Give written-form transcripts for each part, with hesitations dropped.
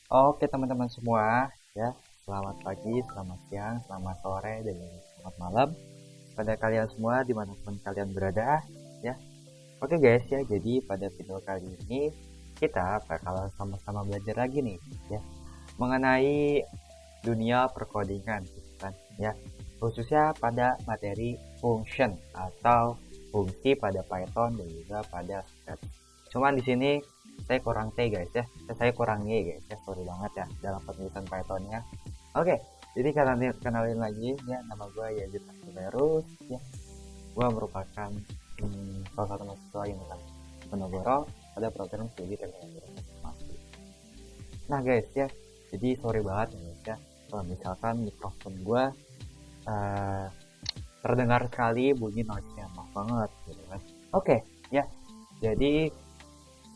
Oke teman-teman semua, ya, selamat pagi, selamat siang, selamat sore, dan selamat malam pada kalian semua dimanapun kalian berada, ya. Oke guys ya, jadi pada video kali ini kita bakal sama-sama belajar lagi nih, ya, mengenai dunia perkodingan, gitu kan, ya, khususnya pada materi function atau fungsi pada Python dan juga pada Scratch. Cuman di sini saya kurang T guys ya, saya kurang Y guys ya, sorry banget ya dalam penulisan Pythonnya. Oke, jadi kenalin lagi ya, nama gue Yazid Akbarus ya. Gue merupakan salah satu mahasiswa yang Penogoro pada program studi teknologi informasi. Nah guys ya, jadi sorry banget ya guys ya, kalau misalkan mikrofon gue uh, terdengar sekali bunyi noise-nya, maaf banget gitu kan. Oke, ya, jadi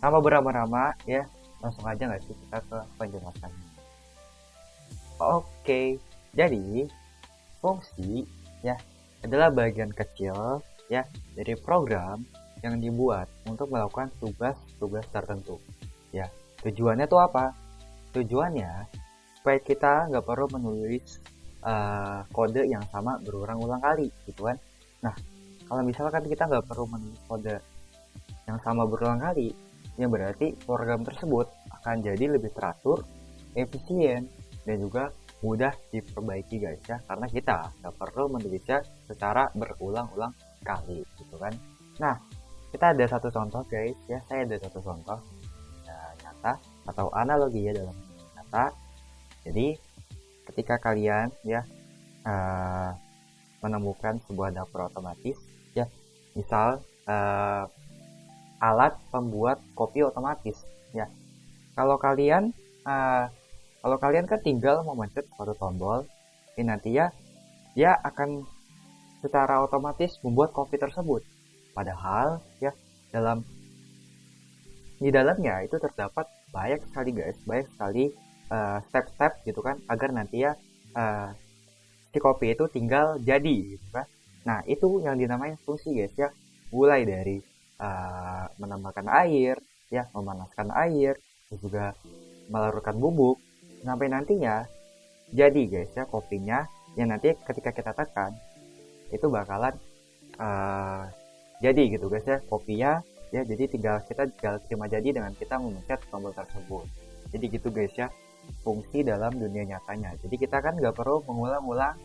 tanpa berlama-lama ya, langsung aja nggak sih kita ke penjelasannya. Oke, jadi fungsi ya adalah bagian kecil ya dari program yang dibuat untuk melakukan tugas-tugas tertentu. Ya, tujuannya tuh apa? Tujuannya supaya kita nggak perlu menulis kode yang sama berulang-ulang kali, gitu kan? Nah, kalau misalkan kita nggak perlu menulis kode yang sama berulang kali, ya berarti program tersebut akan jadi lebih teratur, efisien, dan juga mudah diperbaiki guys ya, karena kita nggak perlu menulisnya secara berulang-ulang kali, gitu kan. Nah, kita ada satu contoh guys ya, saya ada satu contoh nyata atau analogi ya dalam nyata. Jadi ketika kalian ya uh, menemukan sebuah dapur otomatis ya, misal alat pembuat kopi otomatis ya. Kalau kalian uh, kalau kalian kan tinggal memencet suatu tombol, ini nanti ya dia akan secara otomatis membuat kopi tersebut. Padahal ya dalam di dalamnya itu terdapat banyak sekali guys, banyak sekali step-step gitu kan, agar nanti ya uh, si kopi itu tinggal jadi gitu kan. Nah itu yang dinamai fungsi guys ya, mulai dari menambahkan air ya, memanaskan air, terus juga melarutkan bubuk sampai nantinya jadi guys ya kopinya, yang nanti ketika kita tekan itu bakalan uh, jadi gitu guys ya kopinya ya. Jadi kita tinggal terima jadi dengan kita memencet tombol tersebut. Jadi gitu guys ya fungsi dalam dunia nyatanya. Jadi kita kan nggak perlu mengulang-ulang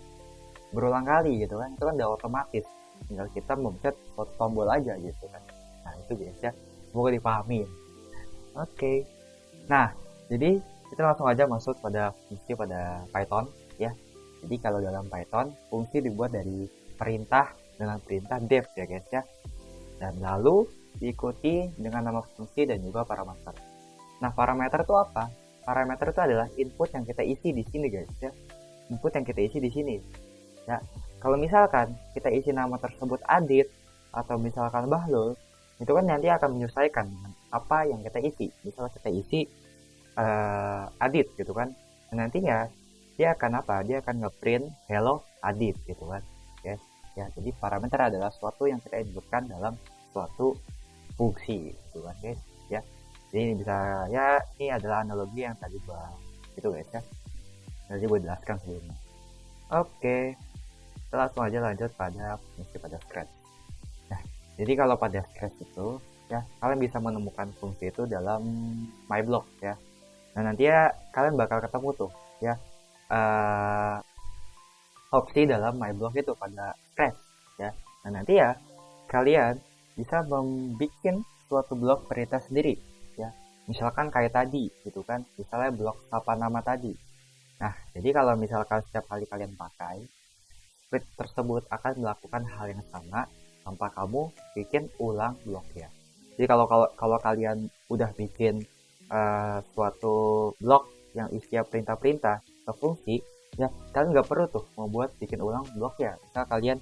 berulang kali gitu kan, itu kan udah otomatis, tinggal kita memencet tombol aja gitu kan. Nah itu guys ya, semoga dipahami. Oke, nah jadi kita langsung aja masuk pada fungsi pada Python ya. Jadi kalau dalam Python fungsi dibuat dari perintah dengan perintah def ya guys ya, dan lalu diikuti dengan nama fungsi dan juga parameter. Nah parameter itu apa? Parameter itu adalah input yang kita isi di sini guys ya, input yang kita isi di sini ya. Kalau misalkan kita isi nama tersebut Adit atau misalkan Bahlul, itu kan nanti akan menyesuaikan dengan apa yang kita isi. Misalnya kita isi Adit gitu kan, dan nantinya dia akan apa? Dia akan ngeprint hello Adit gitu kan. Oke, ya. Jadi parameter adalah sesuatu yang kita inputkan dalam suatu fungsi gitu kan guys ya. Jadi ini bisa ya, ini adalah analogi yang tadi gua itu guys ya. Tadi gue jelaskan sebelumnya. Oke, kita langsung aja lanjut pada fungsi pada Scratch. Nah, jadi kalau pada Scratch itu ya kalian bisa menemukan fungsi itu dalam MyBlock ya. Nah nanti ya kalian bakal ketemu tuh ya uh, opsi dalam MyBlock itu pada Scratch ya. Nah nanti ya kalian bisa membuat suatu blok perintah sendiri ya. Misalkan kayak tadi gitu kan, misalnya blok tapa nama tadi. Nah jadi kalau misalkan setiap kali kalian pakai, script tersebut akan melakukan hal yang sama tanpa kamu bikin ulang bloknya. Jadi kalau kalian udah bikin suatu blok yang isinya perintah-perintah atau fungsi, ya kalian nggak perlu tuh membuat bikin ulang blok ya. Misal kalian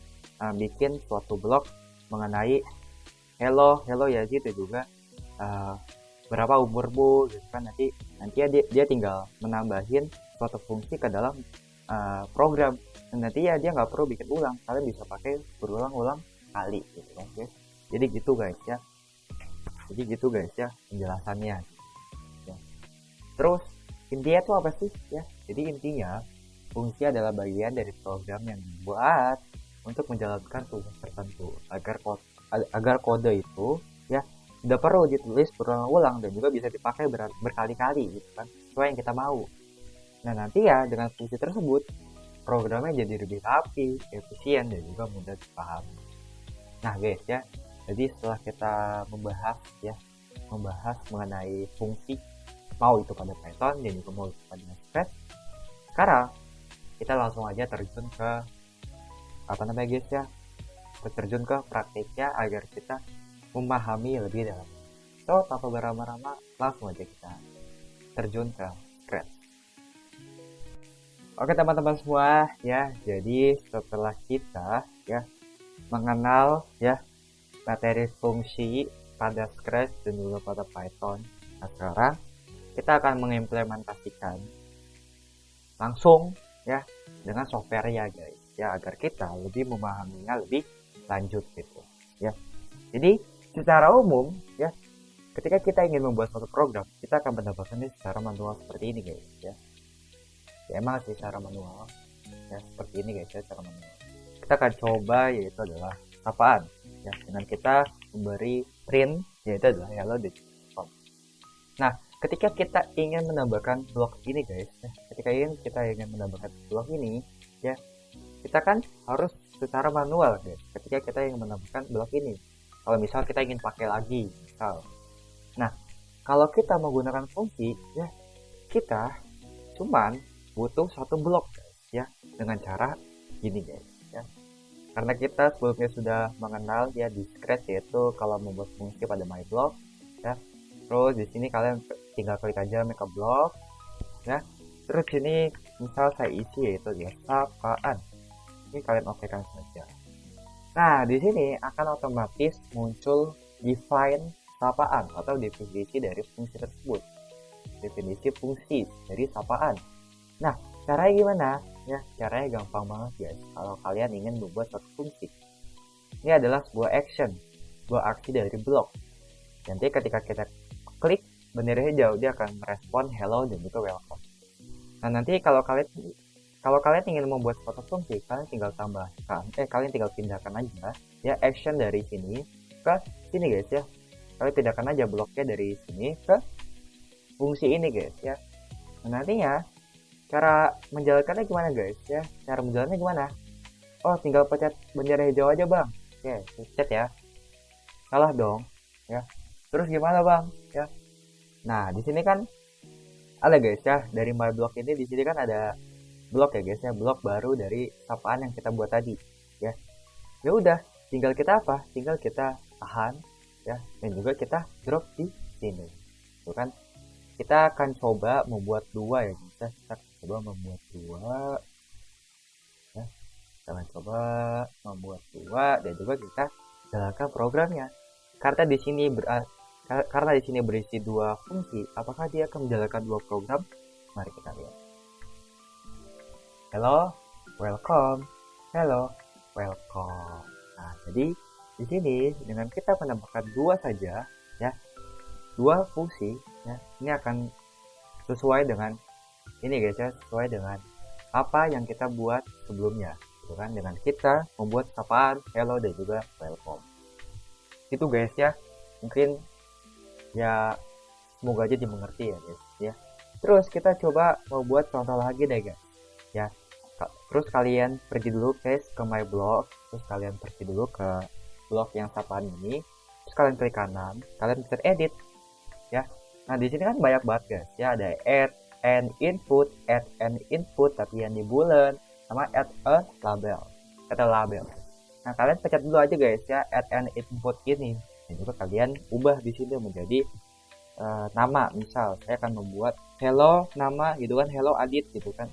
bikin suatu blok mengenai hello ya gitu juga, uh, berapa umurmu gitu kan, nanti ya dia tinggal menambahin suatu fungsi ke dalam program, dan nanti ya dia nggak perlu bikin ulang, kalian bisa pakai berulang-ulang kali gitu kan guys. Jadi gitu guys ya, penjelasannya ya. Terus Intinya tuh apa sih ya? Jadi intinya fungsi adalah bagian dari program yang dibuat untuk menjalankan tugas tertentu agar kode itu ya tidak perlu ditulis berulang-ulang dan juga bisa dipakai berkali-kali gitu kan, sesuai yang kita mau. Nah nanti ya dengan fungsi tersebut programnya jadi lebih rapi, efisien dan juga mudah dipahami. Nah guys ya, jadi setelah kita membahas mengenai fungsi, mau itu pada Python dan juga mau itu pada Scratch, sekarang kita langsung aja terjun ke guys ya, terjun ke praktiknya agar kita memahami lebih dalam. So tanpa berlama-lama langsung aja kita terjun ke Scratch. Oke teman-teman semua ya, jadi setelah kita ya mengenal ya materi fungsi pada Scratch dan juga pada Python, nah sekarang kita akan mengimplementasikan langsung ya dengan software ya guys ya, agar kita lebih memahaminya lebih lanjut gitu ya. Jadi secara umum ya, ketika kita ingin membuat suatu program, kita akan mendapatkannya secara manual seperti ini guys ya. Ya emang sih secara manual ya, seperti ini guys ya, secara manual. Kita akan coba yaitu adalah sapaan ya, dengan kita memberi print yaitu adalah hello.com. Nah ketika kita ingin menambahkan blok ini guys ya, ketika kita ingin menambahkan blok ini ya, kita kan harus secara manual guys ketika kita ingin menambahkan blok ini. Kalau misal kita ingin pakai lagi misal, nah kalau kita menggunakan fungsi ya, kita cuman butuh satu blok guys ya, dengan cara gini guys ya. Karena kita sebelumnya sudah mengenal ya di Scratch, yaitu kalau membuat fungsi pada MyBlock ya, terus di sini kalian tinggal klik aja make a block ya. Terus sini misal saya isi yaitu ya sapaan, ini kalian okekan saja. Nah di sini akan otomatis muncul define sapaan atau definisi dari fungsi tersebut, definisi fungsi dari sapaan. Nah caranya gimana ya? Caranya gampang banget guys. Kalau kalian ingin membuat suatu fungsi, ini adalah sebuah action, sebuah aksi dari blok. Nanti ketika kita klik bendera hijau, dia akan merespon hello dan juga welcome. Nah nanti kalau kalian ingin membuat suatu fungsi, kalian tinggal kalian tinggal pindahkan aja ya action dari sini ke sini guys ya. Kalian pindahkan aja bloknya dari sini ke fungsi ini guys ya. Nah nantinya cara menjalankannya gimana guys ya? Cara menjalankannya gimana? Oh tinggal pencet bendera hijau aja bang. Oke, pencet ya. Salah dong ya. Terus gimana bang ya? Nah di sini kan ada guys ya, dari MyBlock ini di sini kan ada blok ya guys ya, blok baru dari sapaan yang kita buat tadi ya. Ya udah, tinggal kita apa? Tinggal kita tahan ya, dan juga kita drop di sini. Tuh kan? Kita akan coba membuat dua ya guys ya. Kita coba membuat dua ya. Kita akan coba membuat dua dan juga kita jalankan programnya. Karena di sini berisi dua fungsi, apakah dia akan menjalankan dua program? Mari kita lihat. Hello, welcome. Hello, welcome. Nah, jadi di sini dengan kita menambahkan dua saja ya, dua fungsi ya, ini akan sesuai dengan ini guys ya, sesuai dengan apa yang kita buat sebelumnya, gitu kan, dengan kita membuat sapaan hello dan juga welcome. Itu guys ya, mungkin ya semoga aja dimengerti ya guys ya. Terus kita coba membuat contoh lagi deh guys ya. Terus kalian pergi dulu guys ke MyBlock, terus kalian pergi dulu ke blok yang sapaan ini, terus kalian klik kanan, kalian bisa edit ya. Nah di sini kan banyak banget guys ya, ada add an input tapi yang di bulan, sama add a label. Nah kalian pencet dulu aja guys ya add an input ini, dan juga kalian ubah di sini menjadi nama. Misal saya akan membuat hello nama gitu kan, hello Adit gitu kan.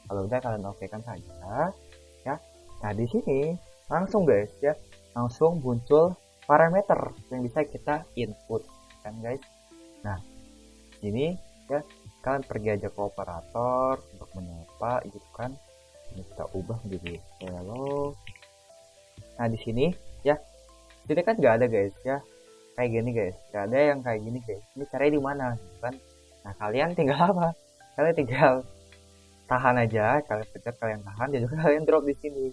Kalau udah kalian okekan saja ya. Nah di sini langsung guys ya, langsung muncul parameter yang bisa kita input kan guys. Nah ini ya, kalian pergi aja ke operator untuk menyapa gitu kan. Ini kita ubah menjadi hello. Nah di sini ya, jadi kan nggak ada guys ya kayak gini guys, nggak ada yang kayak gini guys. Ini caranya di mana gitu kan? Nah kalian tinggal apa? kalian tinggal tahan aja, kalian pencet, kalian tahan, dan juga kalian drop di sini.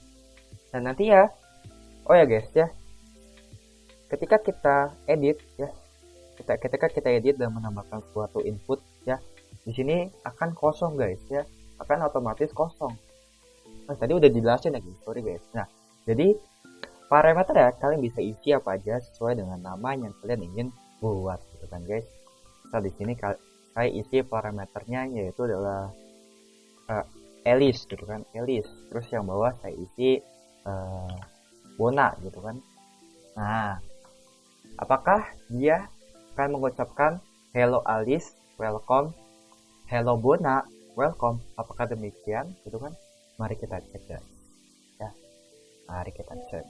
Dan nanti ya, oh ya guys ya, ketika kita edit ya, ketika kita edit dan menambahkan suatu input ya, di sini akan kosong guys ya, akan otomatis kosong. Nah, tadi udah dijelasin ya guys, sorry guys. Nah, jadi parameter ya, kalian bisa isi apa aja sesuai dengan nama yang kalian ingin buat gitu kan guys. Nah, di sini saya isi parameternya yaitu adalah Alice gitu kan, Alice. Terus yang bawah saya isi Bona gitu kan. Nah, apakah dia akan mengucapkan hello Alice, welcome, hello Bona, welcome? Apakah demikian gitu kan? Mari kita cek guys. Ya, mari kita cek.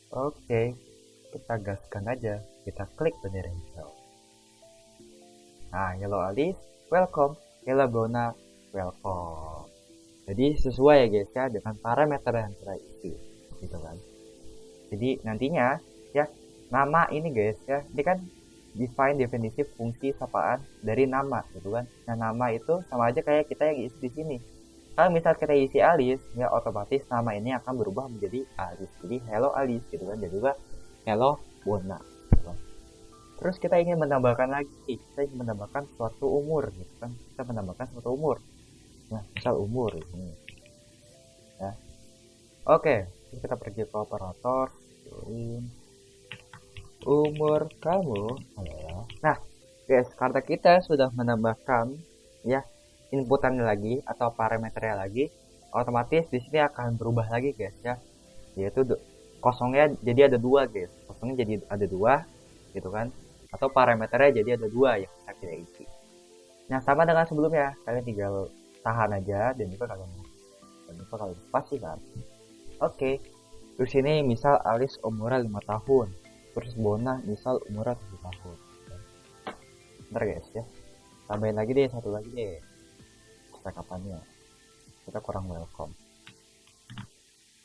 Oke, kita gaskan aja. Kita klik bendera hijau. Nah, hello Alice, welcome, hello Bona, welcome. Jadi sesuai ya guys ya dengan parameter yang kita isi gitu kan. Jadi nantinya ya, nama ini guys ya, ini kan define definisi fungsi sapaan dari nama gitu kan. Nah, nama itu sama aja kayak kita yang isi di sini. Kalau misal kita isi Alice ya, otomatis nama ini akan berubah menjadi Alice. Jadi hello Alice gitu kan, dan juga hello Bona gitu. Terus kita ingin menambahkan lagi, kita ingin menambahkan suatu umur gitu kan. Kita menambahkan suatu umur. Nah, misal umur ini. Ya. Oke, kita pergi ke operator. Umur kamu adalah. Nah, guys, karena kita sudah menambahkan ya inputannya lagi atau parameternya lagi, otomatis di sini akan berubah lagi guys ya. Yaitu kosongnya jadi ada dua guys. Kosongnya jadi ada dua gitu kan. Atau parameternya jadi ada dua yang bisa kita isi. Nah, sama dengan sebelumnya, kalian tinggal tahan aja dan juga kalian pastikan. Oke. Terus ini misal Alice umurnya 5 tahun. Terus Bona misal umurnya 7 tahun. Bentar guys ya. Tambahin lagi deh, satu lagi deh. Cakapannya. Kita kurang welcome.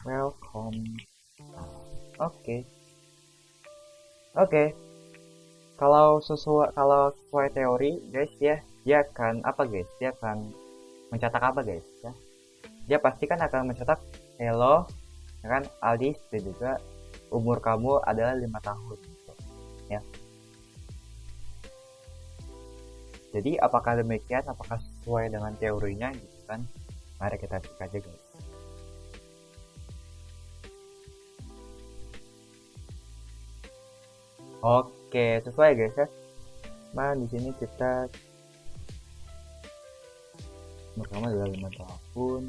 Welcome. Oke. Kalau sesuai teori guys ya, dia akan apa guys? Dia akan mencetak apa guys ya? Dia pasti kan akan mencetak hello ya kan, Alice, dan juga umur kamu adalah 5 tahun gitu, ya. Jadi apakah demikian, apakah sesuai dengan teorinya gitu kan? Mari kita cek aja guys. Oke, sesuai guys ya. Nah, di sini kita umur kamu adalah 5 tahun.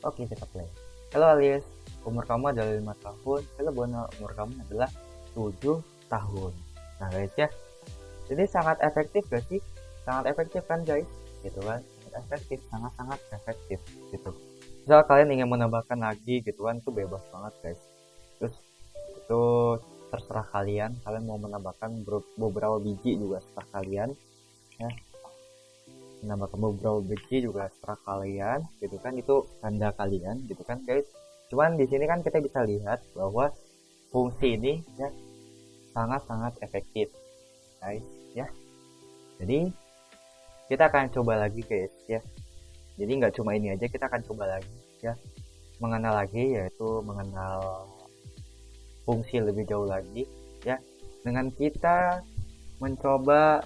Oke, kita play. Halo Alice, umur kamu adalah 5 tahun. Halo Bona, umur kamu adalah 7 tahun. Nah guys ya, jadi sangat efektif gak sih? Sangat efektif kan guys? Gitu kan? Efektif, sangat-sangat efektif gitu. Misal kalian ingin menambahkan lagi gitu kan, itu bebas banget guys. Terus itu terserah kalian mau menambahkan beberapa biji juga terserah kalian ya. Menambahkan beberapa biji juga terserah kalian gitu kan, itu tanda kalian gitu kan guys. Cuman di sini kan kita bisa lihat bahwa fungsi ini ya sangat-sangat efektif guys ya. Jadi kita akan coba lagi guys ya. Jadi nggak cuma ini aja, kita akan coba lagi ya, mengenal lagi, yaitu mengenal fungsi lebih jauh lagi ya, dengan kita mencoba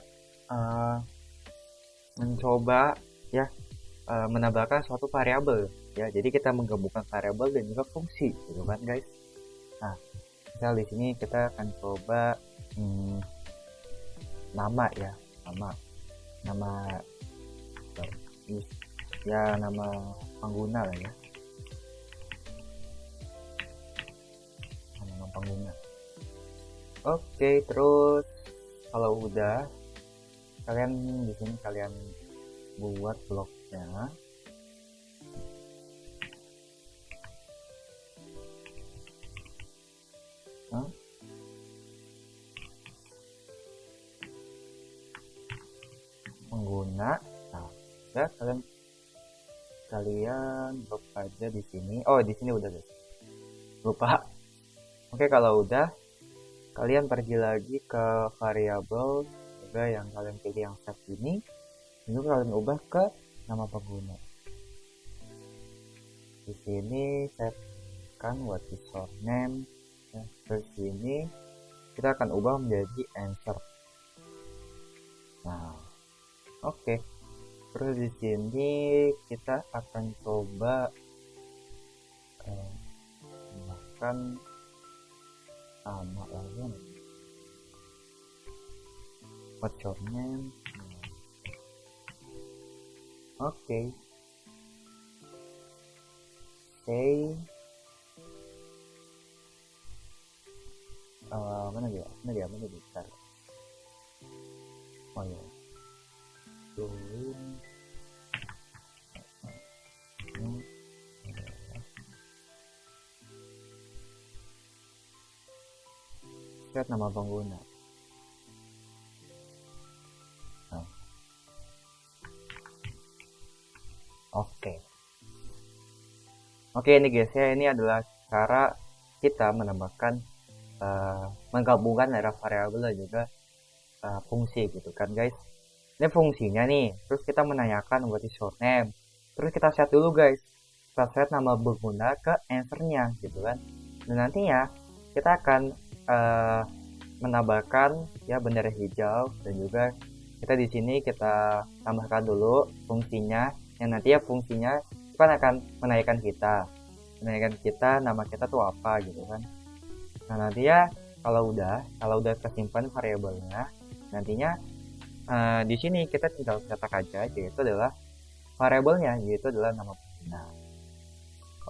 ya menambahkan suatu variabel ya. Jadi kita menggabungkan variabel dan juga fungsi gitu kan guys. Nah, misal di sini kita akan coba nama ya, nama ya, nama pengguna lah ya, nama pengguna. Oke, terus kalau udah, kalian di sini kalian buat bloknya. Pengguna. Nah, ya kalian blok aja di sini. Oh, di sini udah guys. Lupa. Oke, kalau udah, kalian pergi lagi ke variabel juga yang kalian pilih yang set ini. Ini kalian ubah ke nama pengguna. Di sini saya tekan what is your name. Ya, terus sini kita akan ubah menjadi answer. Nah, oke. Terus di sini kita akan coba tambahkan sama lagi. What's your name? Oke. Say mana dia? Bentar. Oh ya. Doing set nama pengguna. Nah. Oke ini guys ya, ini adalah cara kita menambahkan menggabungkan antara variabel dan juga fungsi gitu kan guys. Ini fungsinya nih, terus kita menanyakan what is your name, terus kita set dulu guys, kita set nama pengguna ke answernya gitu kan. Dan nantinya kita akan menambahkan ya bendera hijau, dan juga kita di sini kita tambahkan dulu fungsinya, yang nantinya fungsinya kan akan menanyakan kita nama kita tuh apa gitu kan. Nah nantinya kalau udah kesimpan variabelnya, nantinya di sini kita tinggal cetak aja, yaitu adalah variabelnya, yaitu adalah nama pengguna.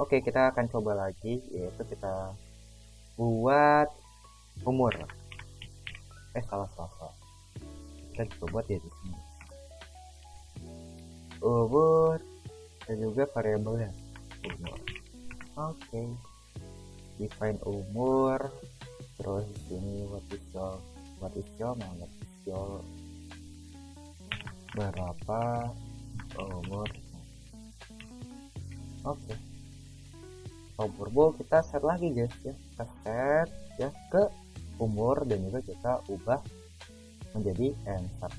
Oke, kita akan coba lagi, yaitu kita buat umur. Salah. Kita coba buat di sini. Umur dan juga variabelnya umur. Oke. Define umur. Terus di sini what is your berapa umur. Oke. Umur kita set lagi guys ya. Kita set ya ke umur dan juga kita ubah menjadi answer.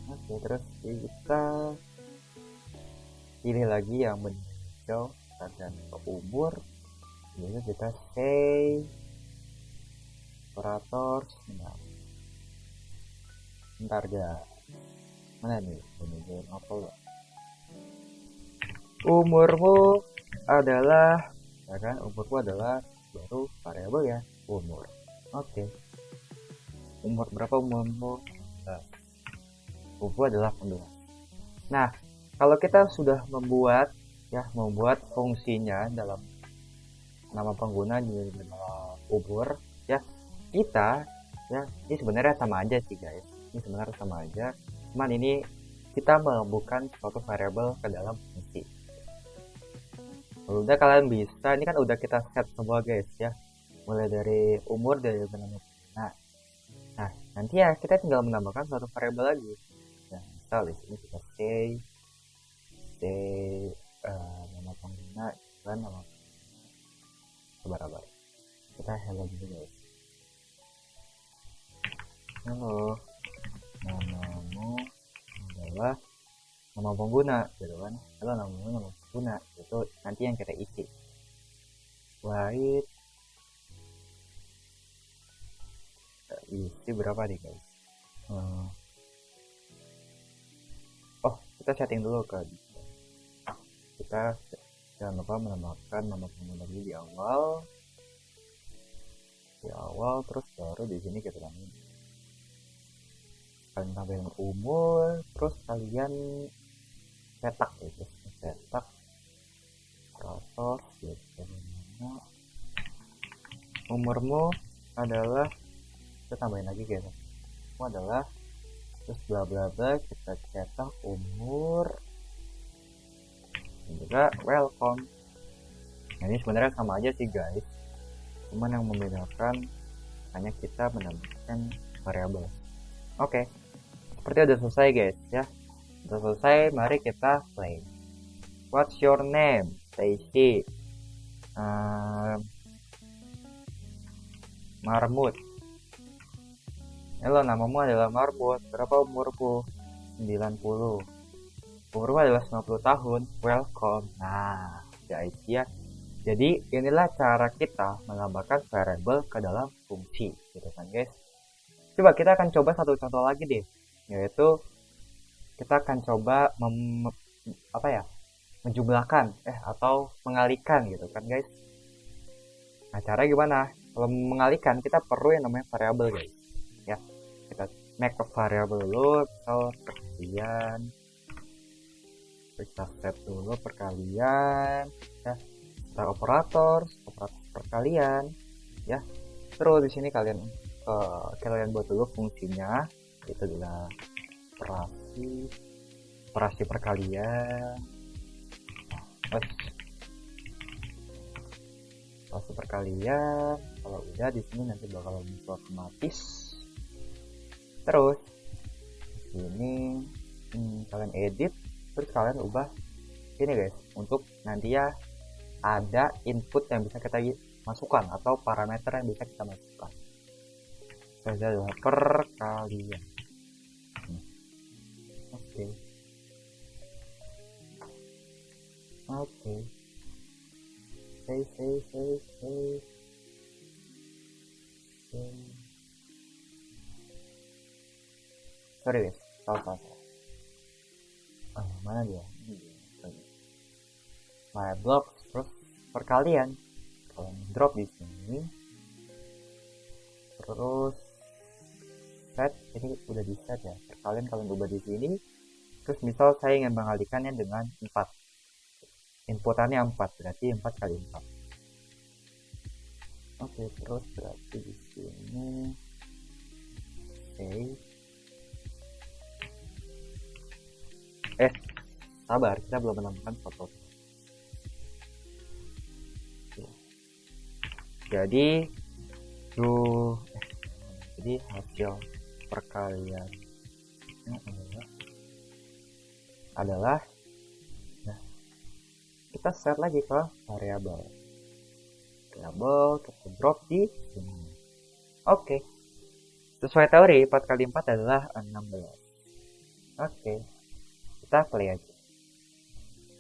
Oke, terus kita pilih lagi yang bentuk hijau dan ke umur. Jadi kita say operators. Bentar ya. Mana nih? Ini apa lo? Umurmu adalah, ya kan? Umurmu adalah baru variabel ya, umur. Oke. Umur berapa umurmu? Umur adalah 11. Nah, kalau kita sudah membuat fungsinya dalam nama pengguna di dalam umur ya, kita ya ini sebenarnya sama aja sih guys. Ini sebenarnya sama aja. Cuman ini kita membuka suatu variabel ke dalam fungsi. Udah kalian bisa, ini kan udah kita set semua guys ya. Mulai dari umur dari nama pengguna. Nah, nanti ya kita tinggal menambahkan suatu variabel lagi. Nah, misal di sini kita say nama pengguna dan nama sebar-sebar. Kita hello gitu guys. Halo, namamu adalah nama pengguna gitu kan. Halo, namamu nama pengguna, itu nanti yang kita isi. Wait, isi berapa nih guys? Oh, kita setting dulu ke kita jangan lupa menambahkan nama pengguna di awal, terus baru di sini kita tambahin. Kalian tambahin umur, terus kalian cetak gitu, cetak 100 gitu. Umurmu adalah, kita tambahin lagi gitu, umurmu adalah terus bla bla bla, kita cetak umur dan juga welcome. Nah, ini sebenarnya sama aja sih guys, cuman yang membedakan hanya kita menambahkan variabel. Oke, seperti udah selesai guys ya, udah selesai. Mari kita play. What's your name? Stacy. Marmut. Halo, namamu adalah Marbot. Berapa umurmu? 90. Umurmu adalah 90 tahun. Welcome. Nah, guys ya. Jadi inilah cara kita menambahkan variable ke dalam fungsi, gitu kan guys. Coba kita akan coba satu contoh lagi deh, yaitu kita akan coba menjumlahkan atau mengalihkan gitu kan guys. Nah, cara gimana? Kalau mengalihkan kita perlu yang namanya variabel guys. Ya, kita make a variable dulu, misal perkalian. Kita set dulu perkalian, ya. Kita operator perkalian, ya. Terus di sini kalian buat dulu fungsinya, itu adalah operasi perkalian. Operasi perkalian. Kalau udah di sini nanti bakal muncul otomatis. Terus ini kalian edit, terus kalian ubah ini guys, untuk nanti ya ada input yang bisa kita masukkan atau parameter yang bisa kita masukkan. Saja adalah perkalian. Oke. Save. Sorry guys, salah. Mana dia? My block terus perkalian. Kalau drop di sini, terus set ini udah di set ya. Perkalian kalian ubah di sini. Terus misal saya ingin mengalihkannya dengan 4. Inputannya 4, berarti 4 kali 4. Oke, terus berarti di sini sabar, kita belum menemukan foto. Jadi hasil perkalian adalah kita set lagi ke variabel kita drop di sini. Oke. Sesuai teori 4 kali 4 adalah 16. Oke. Kita play aja.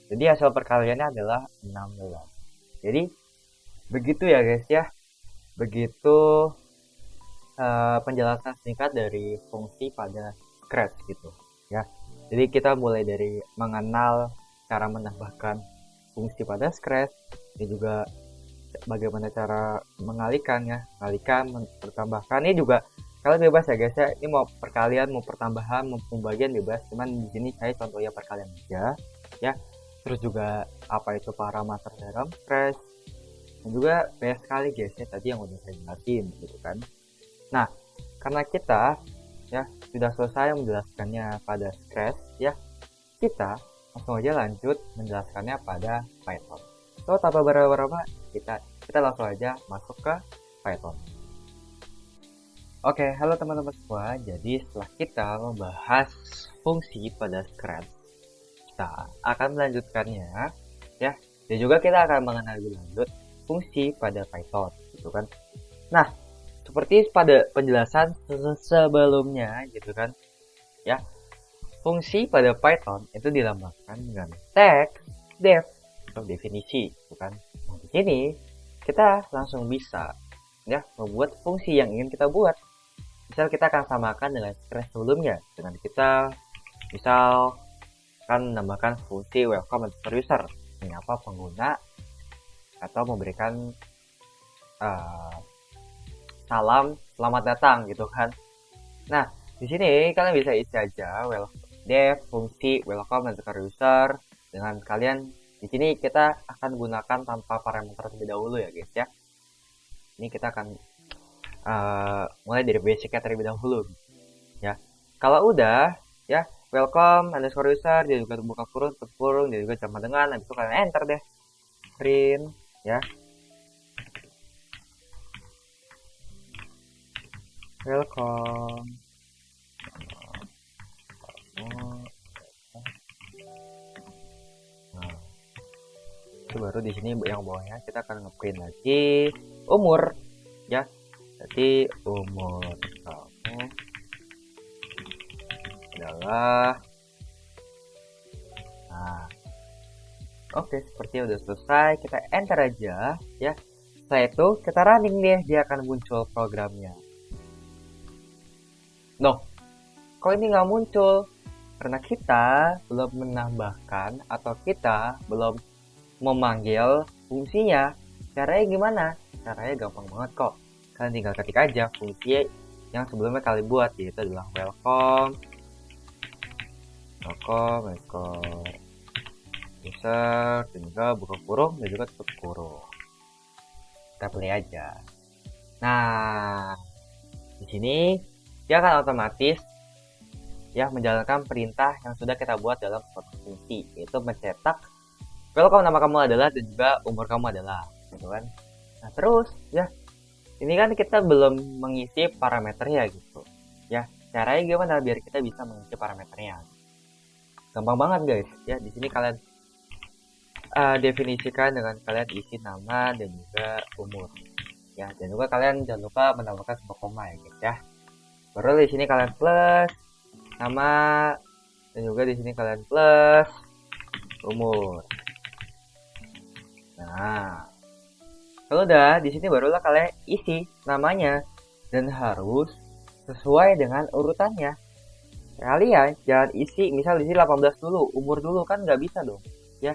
Jadi hasil perkaliannya adalah 16. Jadi begitu ya guys ya. Begitu penjelasan singkat dari fungsi pada Scratch gitu ya. Jadi kita mulai dari mengenal cara menambahkan fungsi pada Scratch, dan juga bagaimana cara mengalihkannya, pertambahkan. Ini juga kalian bebas ya guys ya. Ini mau perkalian, mau pertambahan, mau pembagian bebas. Cuman di sini saya contohnya perkalian aja ya. Terus juga apa itu parameter dalam Scratch, dan juga banyak sekali guys ya tadi yang udah saya jelasin gitu kan. Nah, karena kita ya sudah selesai menjelaskannya pada Scratch ya, kita langsung aja lanjut menjelaskannya pada Python. So, tanpa berlama-lama, kita langsung aja masuk ke Python. Oke, halo teman-teman semua. Jadi setelah kita membahas fungsi pada Scratch, kita akan melanjutkannya ya. Dan juga kita akan mengenal lebih lanjut fungsi pada Python, gitu kan. Nah, seperti pada penjelasan sebelumnya, gitu kan, ya. Fungsi pada Python itu dilambangkan dengan text def atau definisi, bukan? Nah, di sini kita langsung bisa ya membuat fungsi yang ingin kita buat. Misal kita akan samakan dengan Scratch sebelumnya, dengan kita misal akan menambahkan fungsi welcome user, menyapa pengguna atau memberikan salam selamat datang gitu kan. Nah, di sini kalian bisa isi aja def fungsi welcome user dengan kalian. Di sini kita akan gunakan tanpa parameter terlebih dahulu ya guys ya. Ini kita akan mulai dari basicnya terlebih dahulu ya. Kalau udah ya welcome user, dia juga buka kurung, dia juga sama dengan, habis itu kalian enter deh print ya. Welcome. Nah, itu baru di sini yang bawahnya kita akan ngeprint lagi umur ya. Jadi umur kamu adalah, nah, oke, seperti udah selesai, kita enter aja ya. Setelah itu kita running deh, dia akan muncul programnya. Noh, kok ini nggak muncul? Karena kita belum menambahkan atau kita belum memanggil fungsinya. Caranya gimana? Caranya gampang banget kok. Kalian tinggal ketik aja fungsi yang sebelumnya kalian buat, yaitu adalah welcome user, dan juga buka kurung, dan juga tutup kurung. Kita play aja. Nah, di sini dia akan otomatis ya menjalankan perintah yang sudah kita buat dalam suatu fungsi, yaitu mencetak welcome nama kamu adalah dan juga umur kamu adalah, gitu kan. Nah, terus ya, ini kan kita belum mengisi parameternya gitu. Ya, caranya gimana biar kita bisa mengisi parameternya? Gampang banget guys. Ya, di sini kalian definisikan dengan kalian isi nama dan juga umur. Ya, dan juga kalian jangan lupa menambahkan sebuah koma ya guys ya. Baru di sini kalian plus nama dan juga di sini kalian plus umur. Nah, kalau udah di sini barulah kalian isi namanya dan harus sesuai dengan urutannya. Kalian jangan isi misal di sini 18 dulu, umur dulu, kan nggak bisa dong. Ya,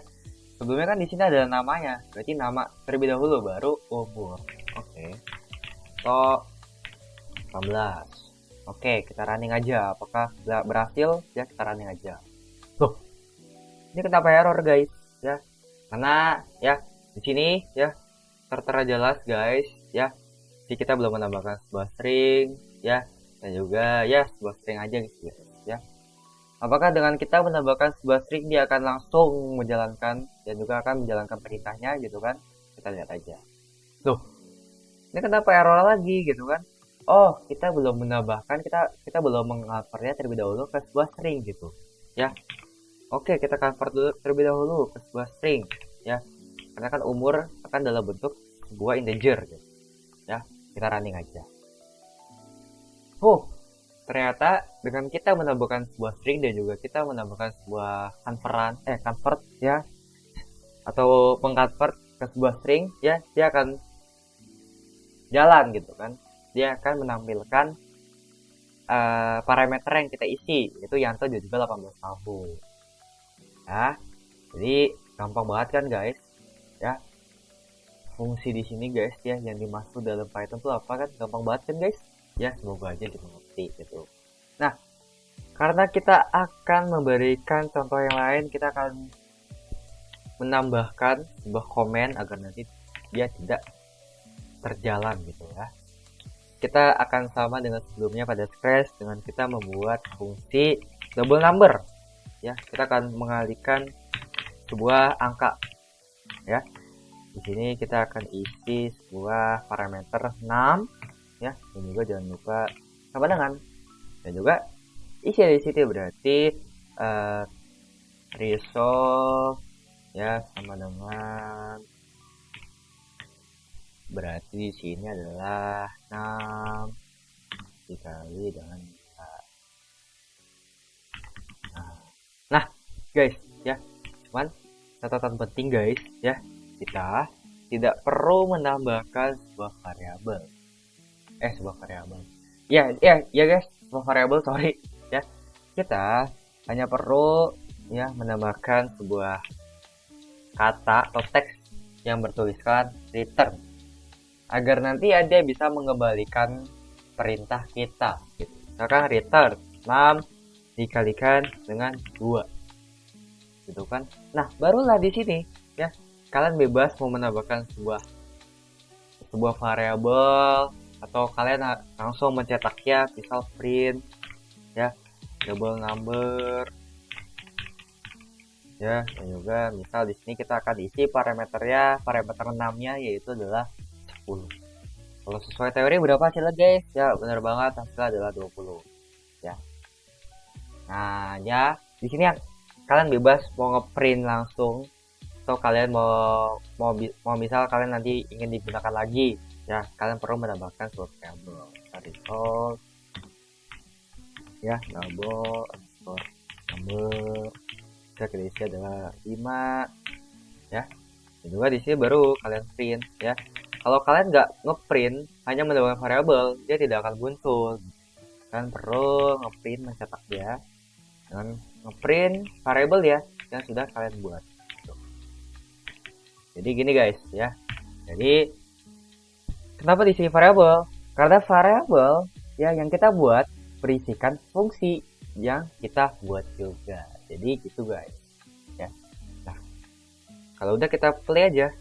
sebelumnya kan di sini ada namanya, berarti nama terlebih dahulu baru umur. Oke. So 18. Oke, kita running aja. Apakah berhasil? Ya, kita running aja. Loh, ini kenapa error guys? Ya, karena ya di sini ya tertera jelas guys ya. Jadi kita belum menambahkan sebuah string ya, dan juga ya sebuah string aja gitu ya. Apakah dengan kita menambahkan sebuah string dia akan langsung menjalankan dan juga akan menjalankan perintahnya gitu kan? Kita lihat aja. Loh, ini kenapa error lagi gitu kan? Oh, kita belum menambahkan, kita belum mengconvertnya terlebih dahulu ke sebuah string gitu ya. Oke, kita convert dulu terlebih dahulu ke sebuah string ya, karena kan umur akan dalam bentuk sebuah integer gitu ya. Kita running aja. Ternyata dengan kita menambahkan sebuah string dan juga kita menambahkan sebuah convert ya, atau mengconvert ke sebuah string ya, dia akan jalan gitu kan. Dia akan menampilkan parameter yang kita isi, yaitu Yanto dan juga 18 tahun ya. Jadi gampang banget kan guys ya. Fungsi di sini guys ya yang dimaksud dalam Python tuh apa kan, gampang banget kan guys ya. Semoga aja dimengerti gitu. Nah, karena kita akan memberikan contoh yang lain, kita akan menambahkan sebuah komen agar nanti dia tidak terjalan gitu ya. Kita akan sama dengan sebelumnya pada Scratch dengan kita membuat fungsi double number ya. Kita akan mengalihkan sebuah angka ya. Di sini kita akan isi sebuah parameter 6 ya, dan juga jangan lupa sama dengan, dan juga isi di situ berarti resolve ya sama dengan, berarti di sini adalah 6 dikali dengan 4. Nah guys ya, cuman catatan penting guys ya, kita tidak perlu menambahkan sebuah variabel. Ya guys, sebuah variabel, sorry ya. Kita hanya perlu ya menambahkan sebuah kata atau teks yang bertuliskan return, agar nanti dia bisa mengembalikan perintah kita gitu. Misalkan return 6 dikalikan dengan 2 gitu kan. Nah, barulah di sini ya kalian bebas mau menambahkan sebuah variabel, atau kalian langsung mencetaknya, misal print ya double number ya, dan juga misal di sini kita akan isi parameternya, parameter 6-nya yaitu adalah 10. Kalau sesuai teori berapa hasilnya guys? Ya benar banget, hasilnya adalah 20 ya. Nah ya, di sini ya kalian bebas mau ngeprint langsung, atau kalian mau misal kalian nanti ingin digunakan lagi ya, kalian perlu menambahkan sebuah variabel result ya, double underscore number, bisa kita isi adalah 5 ya. Dan juga di sini baru kalian print ya. Kalau kalian nggak ngeprint, hanya mendapatkan variabel, dia tidak akan muncul. Kalian perlu ngeprint, mencetak ya, dengan ngeprint variabel ya yang sudah kalian buat. Jadi gini guys ya. Jadi kenapa di sini variabel? Karena variabel ya yang kita buat berisikan fungsi yang kita buat juga. Jadi gitu guys ya. Nah, kalau udah kita play aja.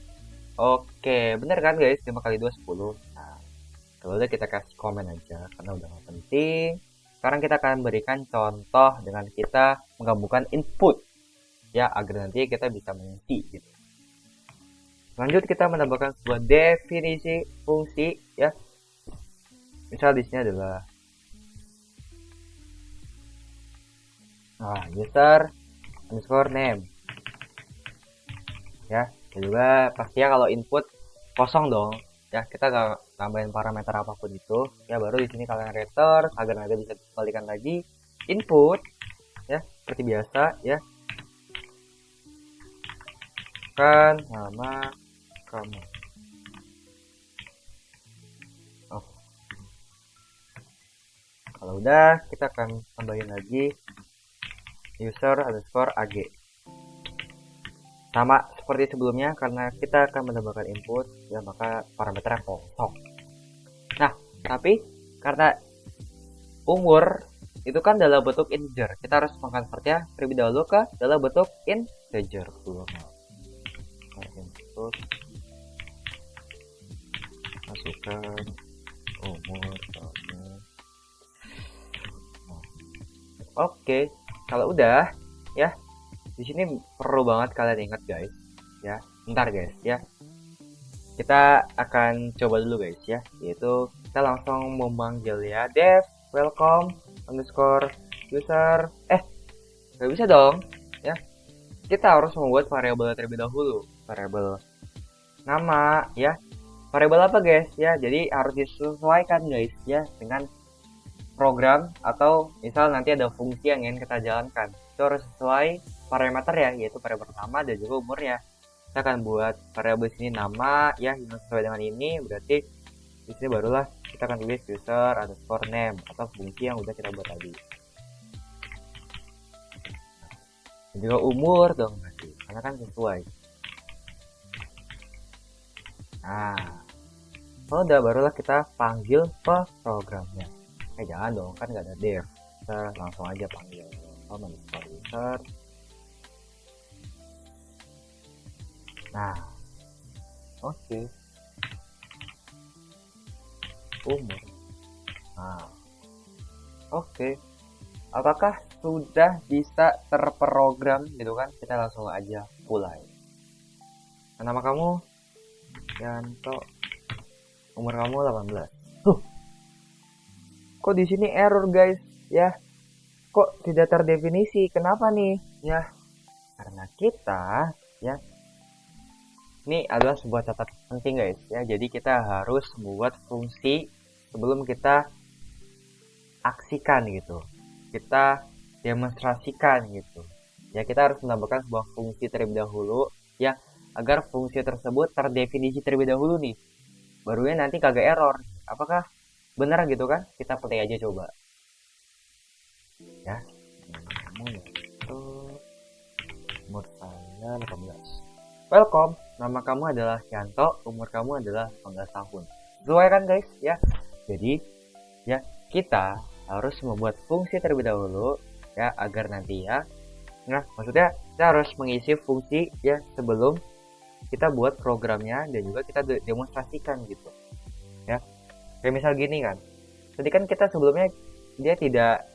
Oke, bener kan guys? 5 kali 2 10. Nah, kalau udah kita kasih komen aja karena udah gak penting. Sekarang kita akan berikan contoh dengan kita menggabungkan input ya agar nanti kita bisa mengisi gitu. Lanjut kita menambahkan sebuah definisi fungsi ya. Misal di sini adalah user underscore name ya. Dan juga pastinya kalau input kosong dong ya, kita nggak tambahin parameter apapun itu ya. Baru di sini kalian return agar nanti bisa dikembalikan lagi input ya seperti biasa ya, kan nama kamu. Kalau udah kita akan tambahin lagi user underscore ag. Sama seperti sebelumnya, karena kita akan menambahkan input ya, maka parameternya kosong. Nah, tapi karena umur itu kan dalam bentuk integer, kita harus mengkonvertnya terlebih dahulu ke dalam bentuk integer dulu. Input masukkan umur. Oke, kalau udah ya, di sini perlu banget kalian ingat guys ya. Bentar guys ya, kita akan coba dulu guys ya, yaitu kita langsung memanggil ya dev welcome underscore user. Nggak bisa dong ya, kita harus membuat variabel terlebih dahulu, variabel nama ya. Variabel apa guys ya, jadi harus disesuaikan guys ya dengan program, atau misal nanti ada fungsi yang ingin kita jalankan, itu harus sesuai parameter ya, yaitu variabel pertama dan juga umurnya. Kita akan buat variabel sini nama ya yang sesuai dengan ini, berarti di sini barulah kita akan tulis user underscore name atau fungsi yang udah kita buat tadi. Dan juga umur dong berarti, karena kan sesuai. Nah, kalau udah barulah kita panggil programnya. Jangan dong, kan nggak ada dev, kita langsung aja panggil underscore user. Nah, oke. Umur. Nah, oke. Apakah sudah bisa terprogram gitu kan? Kita langsung aja mulai. Nama kamu Yanto, umur kamu 18. Kok di sini error guys ya? Kok tidak terdefinisi? Kenapa nih? Ya, karena kita ya, ini adalah sebuah catatan penting guys ya. Jadi kita harus membuat fungsi sebelum kita aksikan gitu, kita demonstrasikan gitu ya. Kita harus menambahkan sebuah fungsi terlebih dahulu ya, agar fungsi tersebut terdefinisi terlebih dahulu nih, barunya nanti kagak error. Apakah benar gitu kan? Kita play aja coba ya. Kamu itu umur saya 18. Welcome, nama kamu adalah Yanto, umur kamu adalah 18 tahun. Sesuai kan guys ya? Jadi ya, kita harus membuat fungsi terlebih dahulu ya, agar nanti ya, nah maksudnya kita harus mengisi fungsi ya sebelum kita buat programnya dan juga kita demonstrasikan gitu ya. Kayak misal gini kan, tadi kan kita sebelumnya dia tidak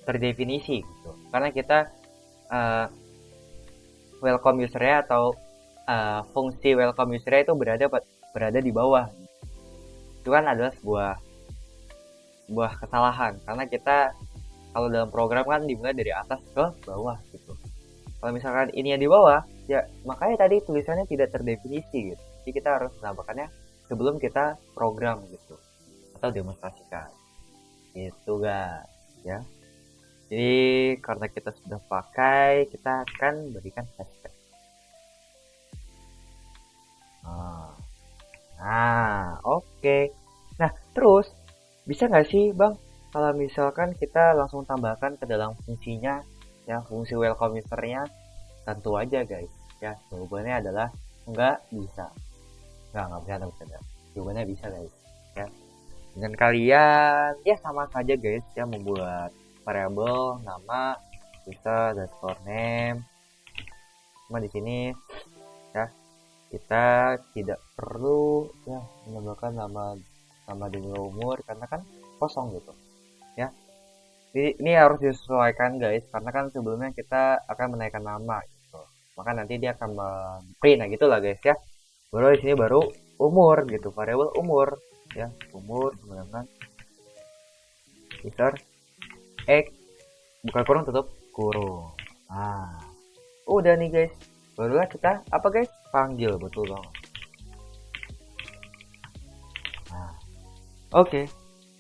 terdefinisi gitu, karena kita welcome usernya atau fungsi welcome usernya itu berada di bawah. Itu kan adalah sebuah kesalahan, karena kita kalau dalam program kan dimulai dari atas ke bawah gitu. Kalau misalkan ini yang di bawah ya, makanya tadi tulisannya tidak terdefinisi gitu. Jadi kita harus menambahkannya sebelum kita program gitu atau demonstrasikan gitu guys ya. Jadi karena kita sudah pakai, kita akan berikan hashtag. Oke. Nah, terus bisa nggak sih Bang, kalau misalkan kita langsung tambahkan ke dalam fungsinya, ya fungsi welcome usernya? Tentu aja guys, ya jawabannya adalah nggak bisa. Nggak bisa. Jawabannya bisa guys, ya. Dengan kalian, ya sama saja guys, ya membuat variabel nama user underscore name. Cuma di sini, ya kita tidak perlu ya menambahkan nama dan umur karena kan kosong gitu, ya. Ini harus disesuaikan guys, karena kan sebelumnya kita akan menaikkan nama gitu, maka nanti dia akan print, nah gitulah guys ya. Baru di sini baru umur gitu, variabel umur ya, umur kemudian user x buka kurung tutup kurung. Udah nih guys, barulah kita apa guys, panggil, betul banget. Oke,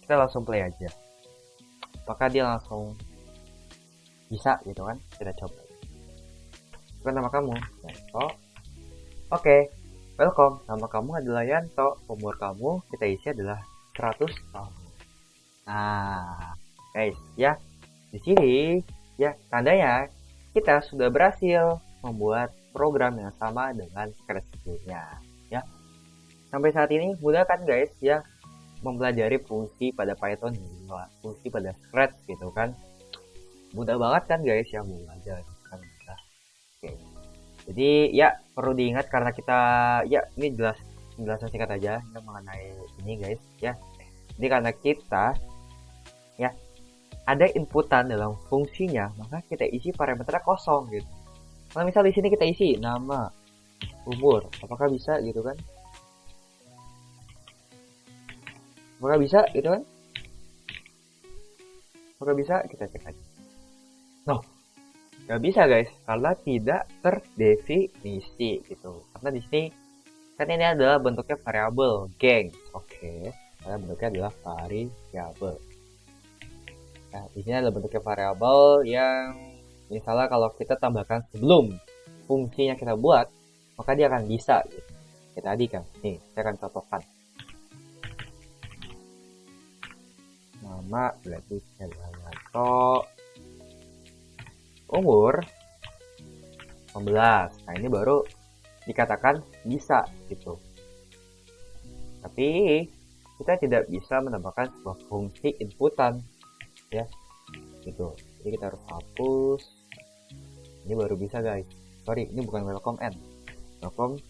kita langsung play aja. Apakah dia langsung bisa gitu kan? Kita coba. Bukan nama kamu, Yanto. Oke, welcome. Nama kamu adalah Yanto. Umur kamu kita isi adalah 100 tahun. Nah, guys, ya di sini ya tandanya kita sudah berhasil membuat program yang sama dengan Scratch sebelumnya. Ya, sampai saat ini mudah kan guys ya? Mempelajari fungsi pada Python, fungsi pada Scratch gitu kan, mudah banget kan guys ya, mau belajar kan mudah. Oke, jadi ya perlu diingat karena kita ya ini penjelasan singkat aja yang mengenai ini guys ya. Jadi karena kita ya ada inputan dalam fungsinya, maka kita isi parameternya kosong gitu. Kalau misal di sini kita isi nama, umur, apakah bisa gitu kan? Apakah bisa gitu kan? Apakah bisa? Kita cek aja. No, nggak bisa guys, karena tidak terdefinisi gitu. Karena di sini kan ini adalah bentuknya variabel, geng. Oke, karena bentuknya adalah variabel. Nah, di sini adalah bentuknya variabel yang misalnya kalau kita tambahkan sebelum fungsinya kita buat, maka dia akan bisa gitu. Kayak tadi kan, nih saya akan contohkan. Nama berarti Yanto, umur 15. Nah ini baru dikatakan bisa gitu. Tapi kita tidak bisa menambahkan sebuah fungsi inputan ya gitu. Jadi kita harus hapus. Ini baru bisa guys. Sorry, ini bukan welcome end. Welcome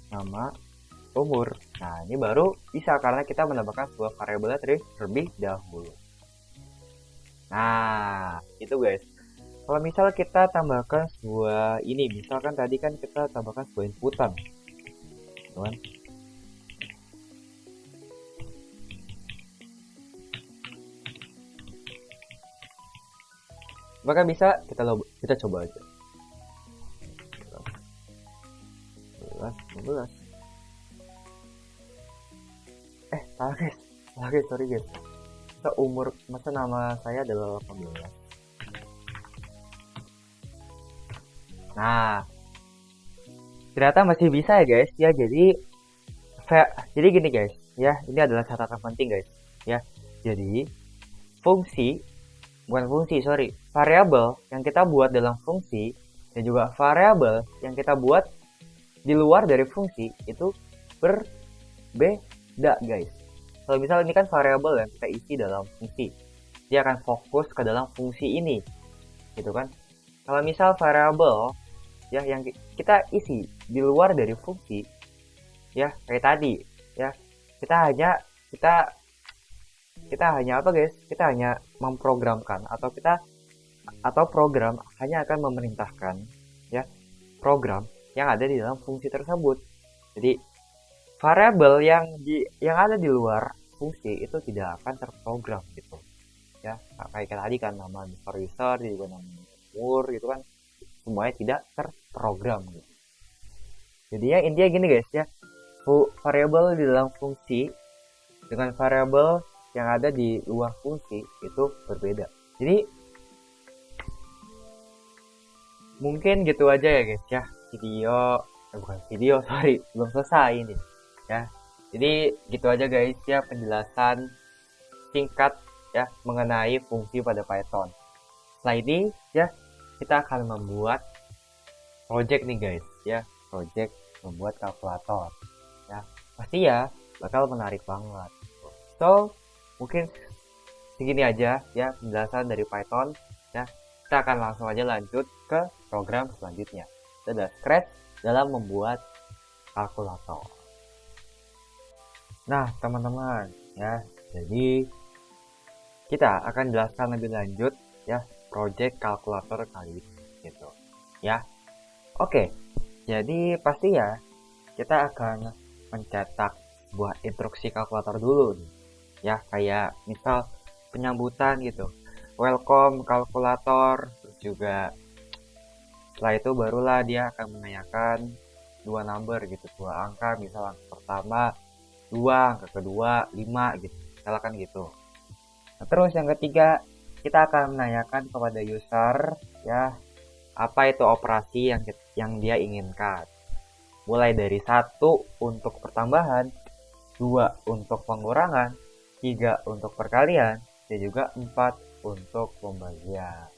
nama umur. Nah ini baru bisa karena kita menambahkan sebuah variabel terlebih dahulu. Nah itu guys. Kalau misal kita tambahkan sebuah ini, misalkan tadi kan kita tambahkan sebuah inputan, teman. Maka bisa kita coba aja. 15. Salah guys, sorry guys. Masa nama saya adalah 18. Nah, ternyata masih bisa ya guys ya. Jadi gini guys ya, ini adalah catatan penting guys ya. Jadi variabel yang kita buat dalam fungsi dan juga variabel yang kita buat di luar dari fungsi itu berbeda guys. Kalau misal ini kan variabel yang kita isi dalam fungsi, dia akan fokus ke dalam fungsi ini gitu kan. Kalau misal variabel ya yang kita isi di luar dari fungsi ya kayak tadi ya, kita hanya apa guys, kita hanya memprogramkan atau program hanya akan memerintahkan ya program yang ada di dalam fungsi tersebut. Jadi variabel yang ada di luar fungsi itu tidak akan terprogram gitu ya. Kayak tadi kan nama user juga nama umur gitu kan, semuanya tidak terprogram gitu. Jadi ya intinya gini guys ya, variabel di dalam fungsi dengan variabel yang ada di luar fungsi itu berbeda. Jadi mungkin gitu aja ya guys ya, bukan video, sorry, belum selesai ini ya. Jadi gitu aja guys ya penjelasan singkat ya mengenai fungsi pada Python. Setelah ini ya kita akan membuat project nih guys ya, project membuat kalkulator ya. Pasti ya bakal menarik banget. So mungkin segini aja ya penjelasan dari Python ya. Kita akan langsung aja lanjut ke program selanjutnya. Itu adalah Scratch dalam membuat kalkulator. Nah teman-teman ya, jadi kita akan jelaskan lebih lanjut ya project kalkulator kali ini gitu ya. Oke, jadi pasti ya kita akan mencetak sebuah instruksi kalkulator dulu nih ya, kayak misal penyambutan gitu, welcome kalkulator. Terus juga setelah itu barulah dia akan menanyakan dua number gitu, dua angka, misal angka pertama 2, angka kedua 5 gitu, misalkan gitu. Nah, terus yang ketiga kita akan menanyakan kepada user ya apa itu operasi yang dia inginkan. Mulai dari 1 untuk pertambahan, 2 untuk pengurangan, 3 untuk perkalian, dan juga 4 untuk pembagian.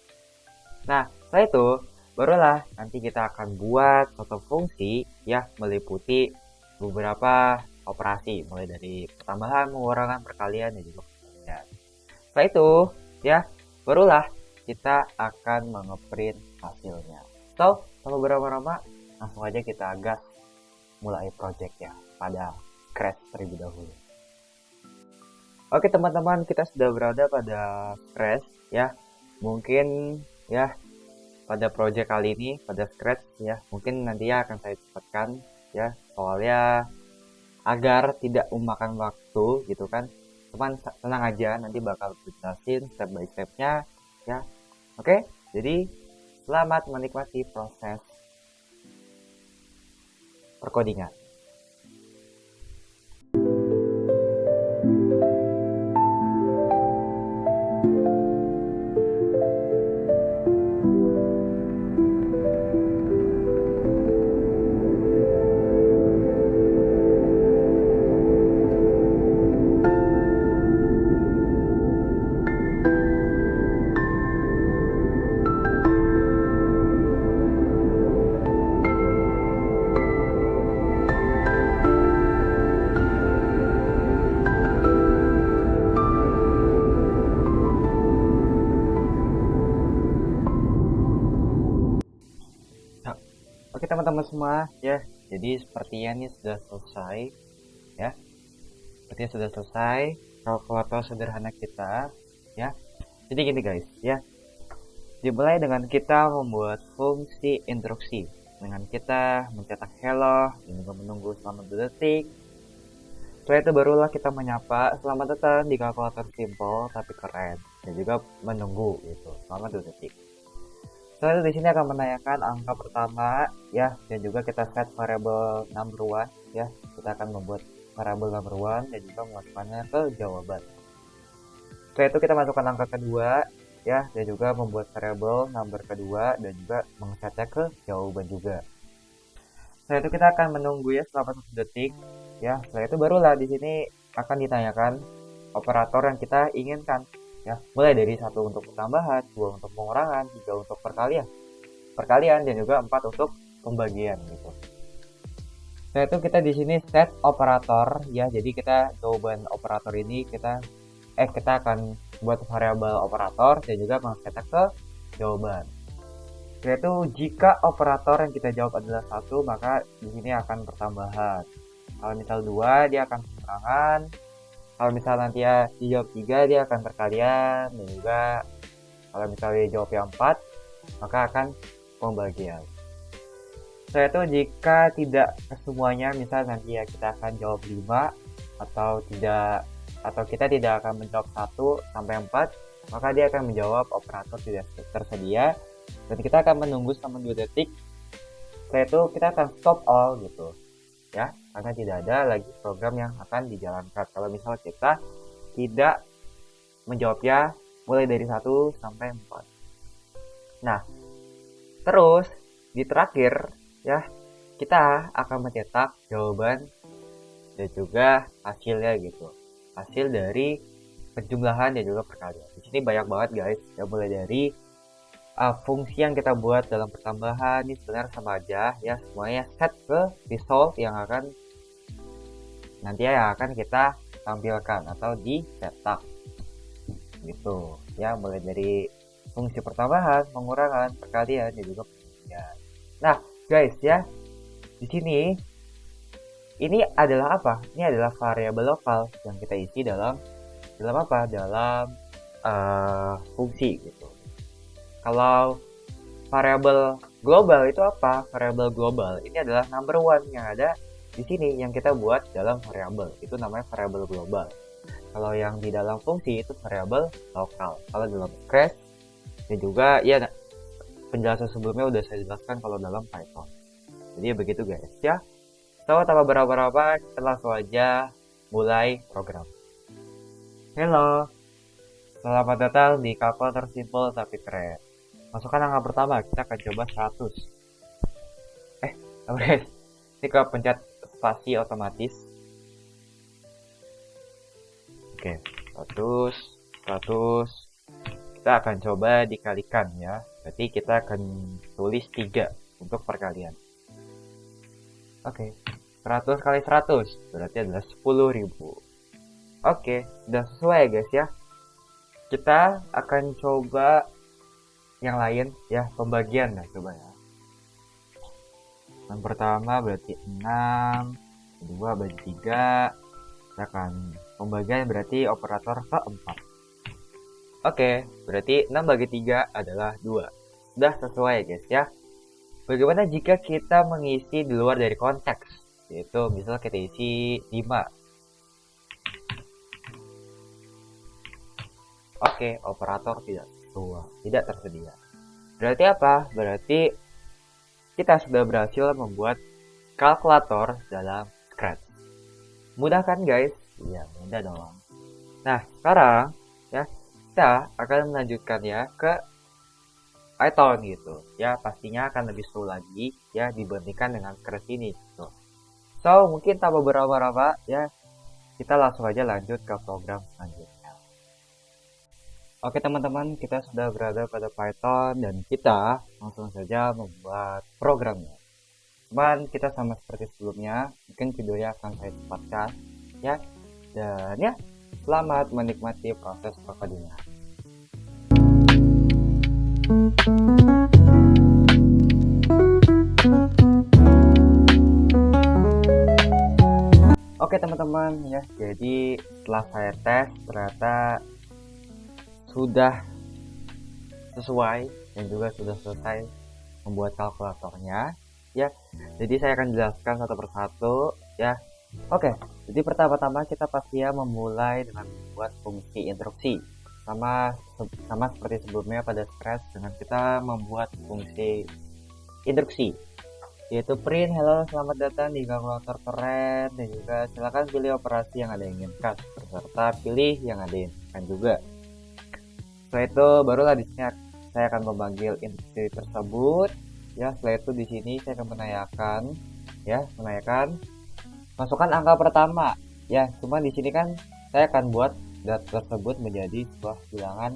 Nah, setelah itu barulah nanti kita akan buat suatu fungsi ya meliputi beberapa operasi mulai dari pertambahan, pengurangan, perkalian, dan juga pembagian. Setelah itu ya barulah kita akan mengeprint hasilnya. So, tanpa berlama-lama langsung aja kita gas mulai project ya pada Scratch terlebih dahulu. Oke teman-teman, kita sudah berada pada Scratch ya. Mungkin ya pada project kali ini pada Scratch ya, mungkin nantinya akan saya cepatkan ya, soalnya agar tidak memakan waktu gitu kan. Cuman tenang aja, nanti bakal dijelasin step by stepnya ya. Oke, jadi selamat menikmati proses perkodingan. Oke teman-teman semua ya, jadi sepertinya ini sudah selesai ya. Sepertinya sudah selesai kalkulator sederhana kita ya. Jadi gini guys ya, dimulai dengan kita membuat fungsi instruksi dengan kita mencetak hello dan juga menunggu selama 2 detik. Setelah itu barulah kita menyapa selamat datang di kalkulator simple tapi keren, dan juga menunggu gitu selama 2 detik. Setelah itu di sini akan menanyakan angka pertama ya, dan juga kita set variable number one ya. Kita akan membuat variable number one dan juga memasukkannya ke jawaban. Setelah itu kita masukkan angka kedua ya, dan juga membuat variable number kedua dan juga mengsetnya ke jawaban juga. Setelah itu kita akan menunggu ya selama 1 detik ya. Setelah itu barulah di sini akan ditanyakan operator yang kita inginkan ya, mulai dari 1 untuk pertambahan, 2 untuk pengurangan, 3 untuk perkalian dan juga 4 untuk pembagian gitu. Setelah itu kita di sini set operator ya, jadi kita jawaban operator ini kita akan buat variabel operator dan juga mengsetnya ke jawaban. Setelah itu jika operator yang kita jawab adalah 1, maka di sini akan pertambahan. Kalau misal 2 dia akan pengurangan. Kalau misalnya nanti ya dijawab 3 dia akan perkalian, dan juga kalau misalnya dijawab yang 4 maka akan pembagian. Setelah itu jika tidak kesemuanya, misal nanti ya kita akan jawab 5 atau kita tidak akan menjawab 1 sampai 4, maka dia akan menjawab operator tidak tersedia dan kita akan menunggu selama 2 detik. Setelah itu kita akan stop all gitu ya, karena tidak ada lagi program yang akan dijalankan kalau misal kita tidak menjawabnya mulai dari 1 sampai 4. Nah, Terus di terakhir ya kita akan mencetak jawaban dan juga hasilnya gitu. Hasil dari penjumlahan dan juga perkalian. Di sini banyak banget guys. Ya mulai dari fungsi yang kita buat dalam pertambahan ini sebenarnya sama aja ya, semuanya set ke result yang akan kita tampilkan atau dicetak gitu ya, mulai dari fungsi pertambahan, pengurangan, perkalian dan juga pengurangan. Nah guys ya, di sini ini adalah apa? Ini adalah variabel lokal yang kita isi dalam apa? Dalam fungsi gitu. Kalau variabel global itu apa? Variabel global ini adalah number one yang ada di sini yang kita buat dalam variabel. Itu namanya variabel global. Kalau yang di dalam fungsi itu variabel lokal. Kalau dalam Scratch dan juga ya penjelasan sebelumnya udah saya jelaskan kalau dalam Python. Jadi begitu guys ya. So, tanpa berapa-apa, kita langsung aja mulai program. Halo, selamat datang di kalkulator simple tapi keren. Masukkan angka pertama, kita akan coba 100. Guys, ini ke pencet spasi otomatis. Oke, 100. Kita akan coba dikalikan ya. Berarti kita akan tulis 3 untuk perkalian. Oke, 100 kali 100 berarti adalah 10.000. Oke, sudah sesuai guys ya. Kita akan coba yang lain ya, pembagian lah coba ya. Yang pertama berarti 6, kedua bagi 3. Kita akan pembagian berarti operator keempat. Oke, berarti 6 bagi 3 adalah 2. Sudah sesuai guys ya. Bagaimana jika kita mengisi di luar dari konteks? Yaitu misalnya kita isi 5. Oke, operator tidak tersedia. Berarti apa? Berarti kita sudah berhasil membuat kalkulator dalam Scratch. Mudah kan guys? Iya, mudah dong. Nah, sekarang ya kita akan melanjutkannya ke Python gitu ya, pastinya akan lebih seru lagi ya dibandingkan dengan Scratch ini gitu. So mungkin tak beberapa ya, kita langsung aja lanjut ke program selanjutnya. Oke teman-teman, kita sudah berada pada Python dan kita langsung saja membuat programnya. Cuman kita sama seperti sebelumnya, mungkin videonya akan saya cepatkan ya, dan ya selamat menikmati proses percodingan. Oke teman-teman ya, jadi setelah saya tes ternyata sudah sesuai dan juga sudah selesai membuat kalkulatornya ya. Jadi saya akan jelaskan satu persatu ya. Oke, jadi pertama-tama kita pasti ya memulai dengan membuat fungsi instruksi. Sama seperti sebelumnya pada Scratch dengan kita membuat fungsi instruksi, yaitu print hello selamat datang di kalkulator keren, dan juga silakan pilih operasi yang Anda inginkan serta pilih yang Anda inginkan juga. Setelah itu barulah di sini saya akan memanggil instruksi tersebut ya. Setelah itu di sini saya akan menanyakan masukkan angka pertama ya. Cuma di sini kan saya akan buat data tersebut menjadi sebuah bilangan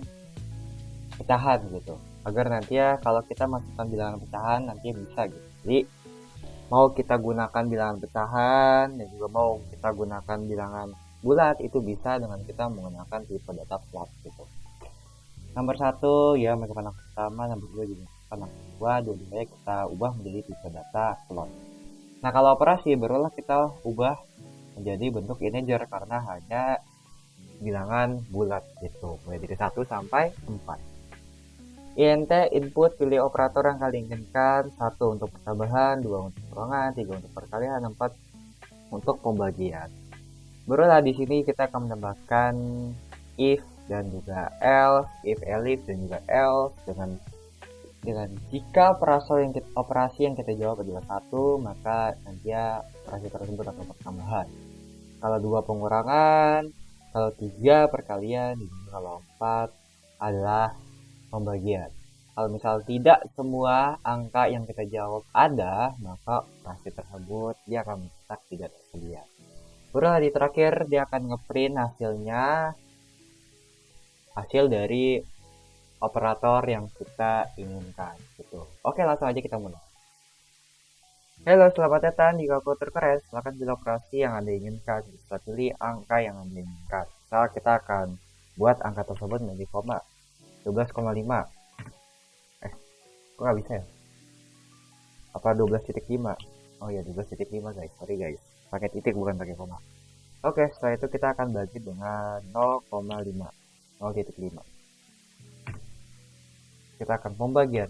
pecahan gitu, agar nanti ya kalau kita masukkan bilangan pecahan nanti bisa gitu. Jadi mau kita gunakan bilangan pecahan dan juga mau kita gunakan bilangan bulat itu bisa dengan kita menggunakan tipe data plot gitu. Nomor 1 ya masukkan angka pertama, nomor 2 juga masukkan angka kedua, dua-duanya kita ubah menjadi tipe data plot. Nah kalau operasi barulah kita ubah menjadi bentuk integer karena hanya bilangan bulat gitu, mulai dari 1 sampai 4. int input pilih operator yang kalian inginkan, 1 untuk pertambahan, 2 untuk pengurangan, 3 untuk perkalian, 4 untuk pembagian. Barulah di sini kita akan menambahkan if dan juga else, if elif dan juga else dengan jika operasi yang kita jawab adalah 1, maka nanti ya operasi tersebut akan pertambahan. Kalau 2 pengurangan, kalau 3 perkalian, dan kalau 4 adalah pembagian. Kalau misal tidak semua angka yang kita jawab ada, maka operasi tersebut dia akan mencetak tidak tersedia. Baru di terakhir dia akan ngeprint hasil dari operator yang kita inginkan gitu. Oke, langsung aja kita mulai. Halo, selamat datang di kalkulator keren. Silakan pilih operasi yang Anda inginkan. Bisa pilih angka yang Anda inginkan. Misal kita akan buat angka tersebut menjadi koma 12,5. Kok nggak bisa ya? Apa 12,5? Oh ya, 12,5 guys. Sorry guys. Pakai titik bukan pakai koma. Oke, setelah itu kita akan bagi dengan 0,5. 0,5. Kita akan pembagian.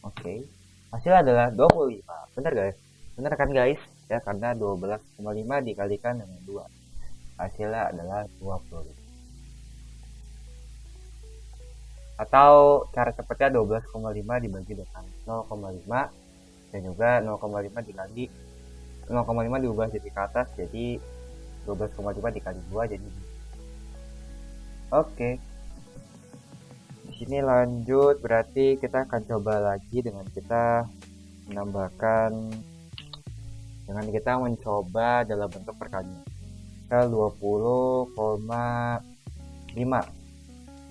Oke. Hasilnya adalah 25. Benar guys? Benar kan guys? Ya, karena 12,5 dikalikan dengan 2. Hasilnya adalah 25. Atau cara cepatnya 12,5 dibagi dengan 0,5 dan juga 0,5 dibagi 0,5 diubah jadi ke atas, jadi 12,5 dikali 2 jadi. Oke. Di sini lanjut, berarti kita akan coba lagi dengan kita menambahkan kita mencoba dalam bentuk perkalian. Misal 20,5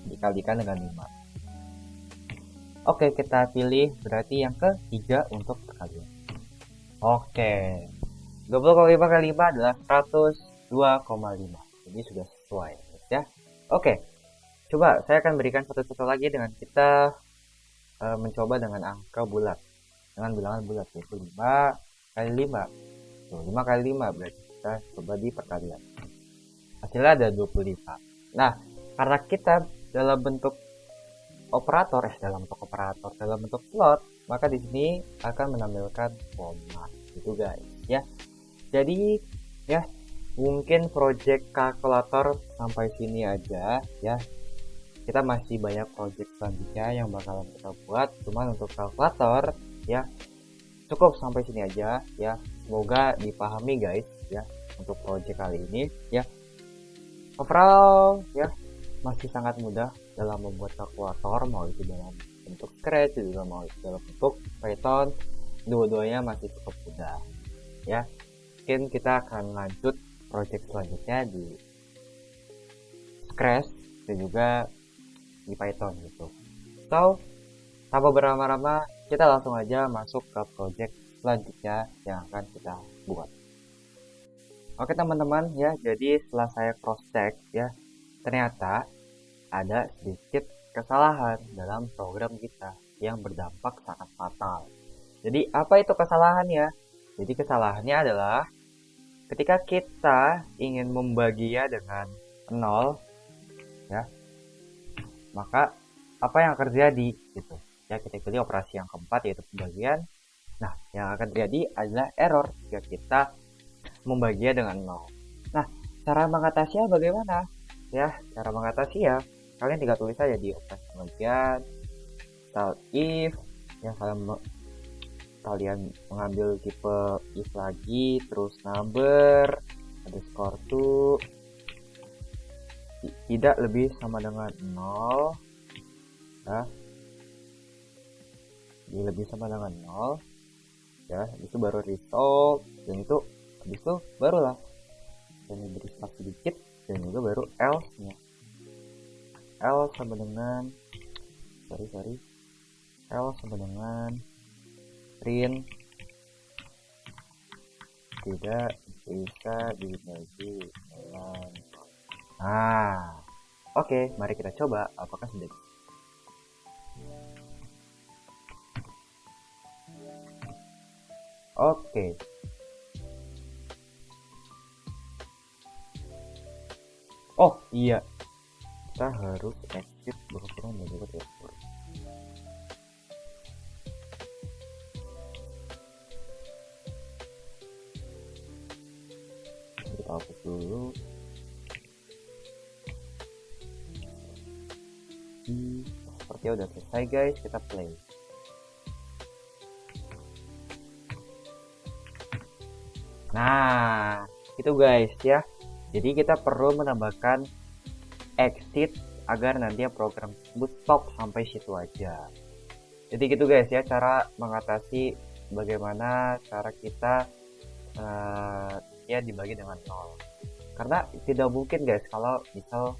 dikalikan dengan 5. Oke, kita pilih berarti yang ketiga untuk perkalian. Oke. 20,5 kali 5 adalah 102,5. Jadi sudah sesuai ya. Oke. Coba saya akan berikan satu contoh lagi dengan kita mencoba dengan angka bulat. Dengan bilangan bulat yaitu 5 kali 5. Tuh, 5 kali 5 berarti kita coba di perkalian. Hasilnya ada 25. Nah, karena kita dalam bentuk dalam bentuk plot, maka di sini akan menampilkan koma gitu guys ya. Jadi ya, mungkin project kalkulator sampai sini aja ya. Kita masih banyak project selanjutnya yang bakalan kita buat, cuman untuk kalkulator ya cukup sampai sini aja ya. Semoga dipahami guys ya untuk project kali ini ya. Overall ya masih sangat mudah dalam membuat kalkulator, mau itu dalam bentuk Scratch juga mau itu dalam bentuk Python, dua-duanya masih cukup mudah ya. Mungkin kita akan lanjut project selanjutnya di Scratch dan juga di Python gitu. So, tanpa berlama-lama kita langsung aja masuk ke project selanjutnya yang akan kita buat. Oke teman-teman ya, jadi setelah saya cross check ya, ternyata ada sedikit kesalahan dalam program kita yang berdampak sangat fatal. Jadi apa itu kesalahannya? Jadi kesalahannya adalah ketika kita ingin membaginya dengan 0 ya, maka apa yang akan terjadi gitu ya, kita pilih operasi yang keempat yaitu pembagian. Nah, yang akan terjadi adalah error jika kita membaginya dengan 0. Nah, cara mengatasinya bagaimana? Ya, cara mengatasi ya kalian tinggal tulis saja di operasi pembagian style if yang kalian mengambil tipe if lagi, terus number underscore to tidak lebih sama dengan 0 ya, ini lebih sama dengan 0 ya, itu baru result, dan itu habis itu barulah dan diberi spasi sedikit dan juga baru else nya. Else sama dengan else sama dengan print tidak bisa dibagi dengan. Nah, oke, mari kita coba apakah sudah bisa. Oke. Oh iya, kita harus exit berkurang dan juga teleport. Kita hapus dulu. Sepertinya udah selesai guys, kita play. Nah, itu guys ya. Jadi kita perlu menambahkan exit agar nantinya program tersebut stop sampai situ aja. Jadi gitu guys ya, cara mengatasi bagaimana cara kita ya dibagi dengan nol. Karena tidak mungkin guys kalau misal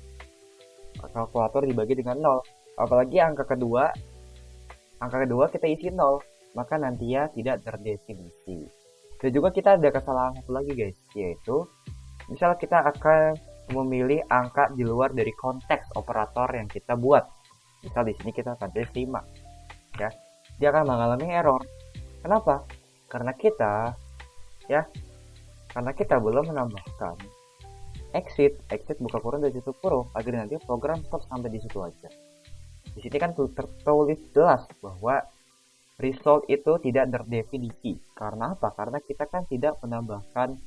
kalkulator dibagi dengan nol. Apalagi angka kedua kita isi nol, maka nantinya tidak terdefinisi. Dan juga kita ada kesalahan satu lagi guys, yaitu misal kita akan memilih angka di luar dari konteks operator yang kita buat. Misal di sini kita akan tulis 5, ya, dia akan mengalami error. Kenapa? Karena kita belum menambahkan exit buka kurung dan tutup kurung agar nanti program stop sampai di situ aja. Di sini kan tertulis jelas bahwa result itu tidak terdefinisi. Karena apa? Karena kita kan tidak menambahkan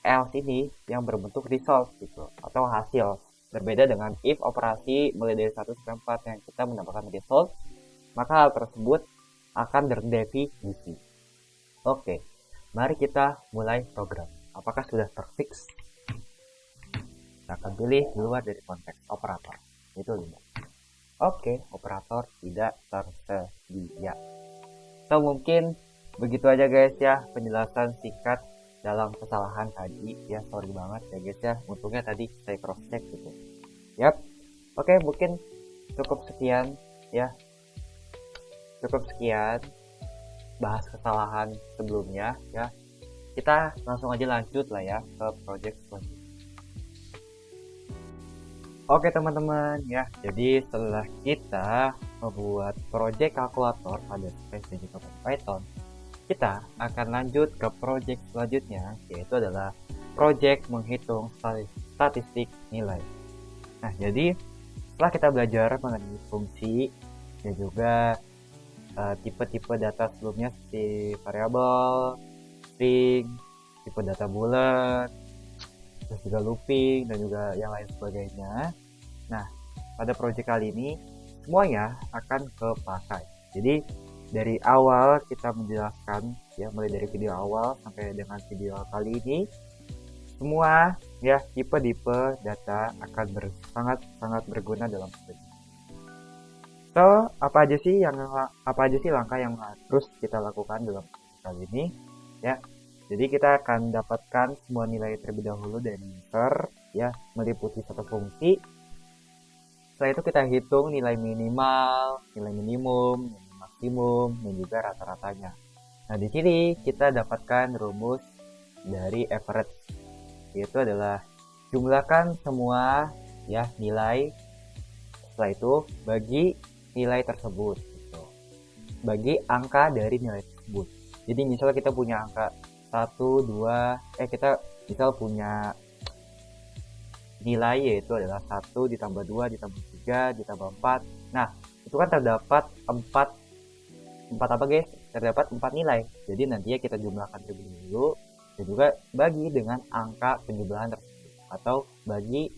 else ini yang berbentuk result gitu atau hasil. Berbeda dengan if operasi mulai dari 1 sampai 4 yang kita menambahkan result, maka hal tersebut akan terdefinisi. Oke, mari kita mulai program. Apakah sudah terfix? Kita akan pilih di luar dari konteks operator. Itu 5. Oke, operator tidak tersedia. So mungkin begitu aja guys ya penjelasan singkat dalam kesalahan tadi ya, sorry banget ya guys ya, untungnya tadi saya cross check gitu. Yap. Oke, mungkin cukup sekian ya. Cukup sekian bahas kesalahan sebelumnya ya. Kita langsung aja lanjut lah ya ke project selanjutnya. Oke teman-teman ya, jadi setelah kita membuat project kalkulator pada Scratch dan juga Python, kita akan lanjut ke project selanjutnya, yaitu adalah project menghitung statistik nilai. Nah, jadi setelah kita belajar mengenai fungsi dan juga tipe-tipe data sebelumnya seperti variabel, string, tipe data bulat, terus juga looping dan juga yang lain sebagainya. Nah, pada project kali ini semuanya akan kepakai. Jadi dari awal kita menjelaskan ya, mulai dari video awal sampai dengan video kali ini, semua ya tipe-tipe data akan sangat berguna dalam project. So, apa aja sih langkah yang harus kita lakukan dalam project kali ini? Ya, jadi kita akan dapatkan semua nilai terlebih dahulu dari user ya, meliputi satu fungsi. Setelah itu kita hitung nilai minimal, nilai minimum, nilai maksimum, dan juga rata-ratanya. Nah, di sini kita dapatkan rumus dari average, yaitu adalah jumlahkan semua ya nilai. Setelah itu bagi nilai tersebut gitu. Bagi angka dari nilai tersebut. Jadi misalnya kita punya angka 1, 2, kita misal punya nilai yaitu adalah 1 ditambah 2 ditambah 3 ditambah 4. Nah, itu kan terdapat 4 apa guys? Terdapat 4 nilai. Jadi nantinya kita jumlahkan terlebih dahulu dan juga bagi dengan angka penjumlahan tersebut atau bagi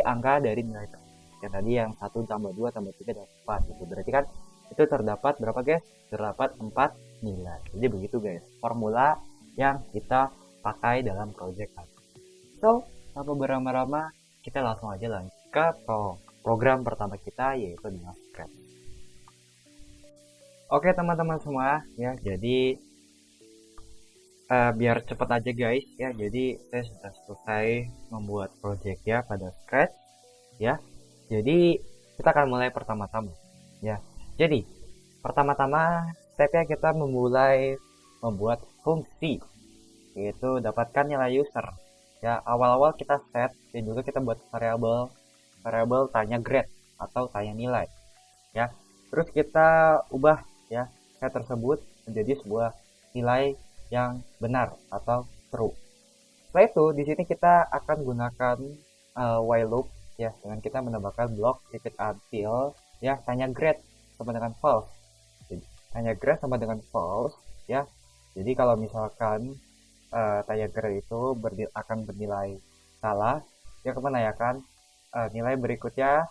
angka dari nilai tersebut. Yang tadi yang 1 tambah 2 tambah 3 tambah 4 gitu. Berarti kan itu terdapat berapa guys? Terdapat 4 nilai. Jadi begitu guys, formula yang kita pakai dalam project kali. So, tanpa berlama-lama, kita langsung aja lanjut ke program pertama kita, yaitu dengan Scratch. Oke teman-teman semua, ya jadi biar cepat aja guys, ya jadi saya sudah selesai membuat project ya pada Scratch, ya. Jadi kita akan mulai pertama-tama, ya. Jadi pertama-tama stepnya kita memulai membuat fungsi, yaitu dapatkan nilai user. Ya, awal-awal kita set dan juga kita buat variabel tanya grade atau tanya nilai. Ya, terus kita ubah ya set tersebut menjadi sebuah nilai yang benar atau true. Setelah itu di sini kita akan gunakan while loop ya, dengan kita menambahkan blok repeat until ya tanya grade sama dengan false. Jadi, tanya grade sama dengan false ya. Jadi kalau misalkan tanya grade itu akan bernilai salah, dia akan menanyakan nilai berikutnya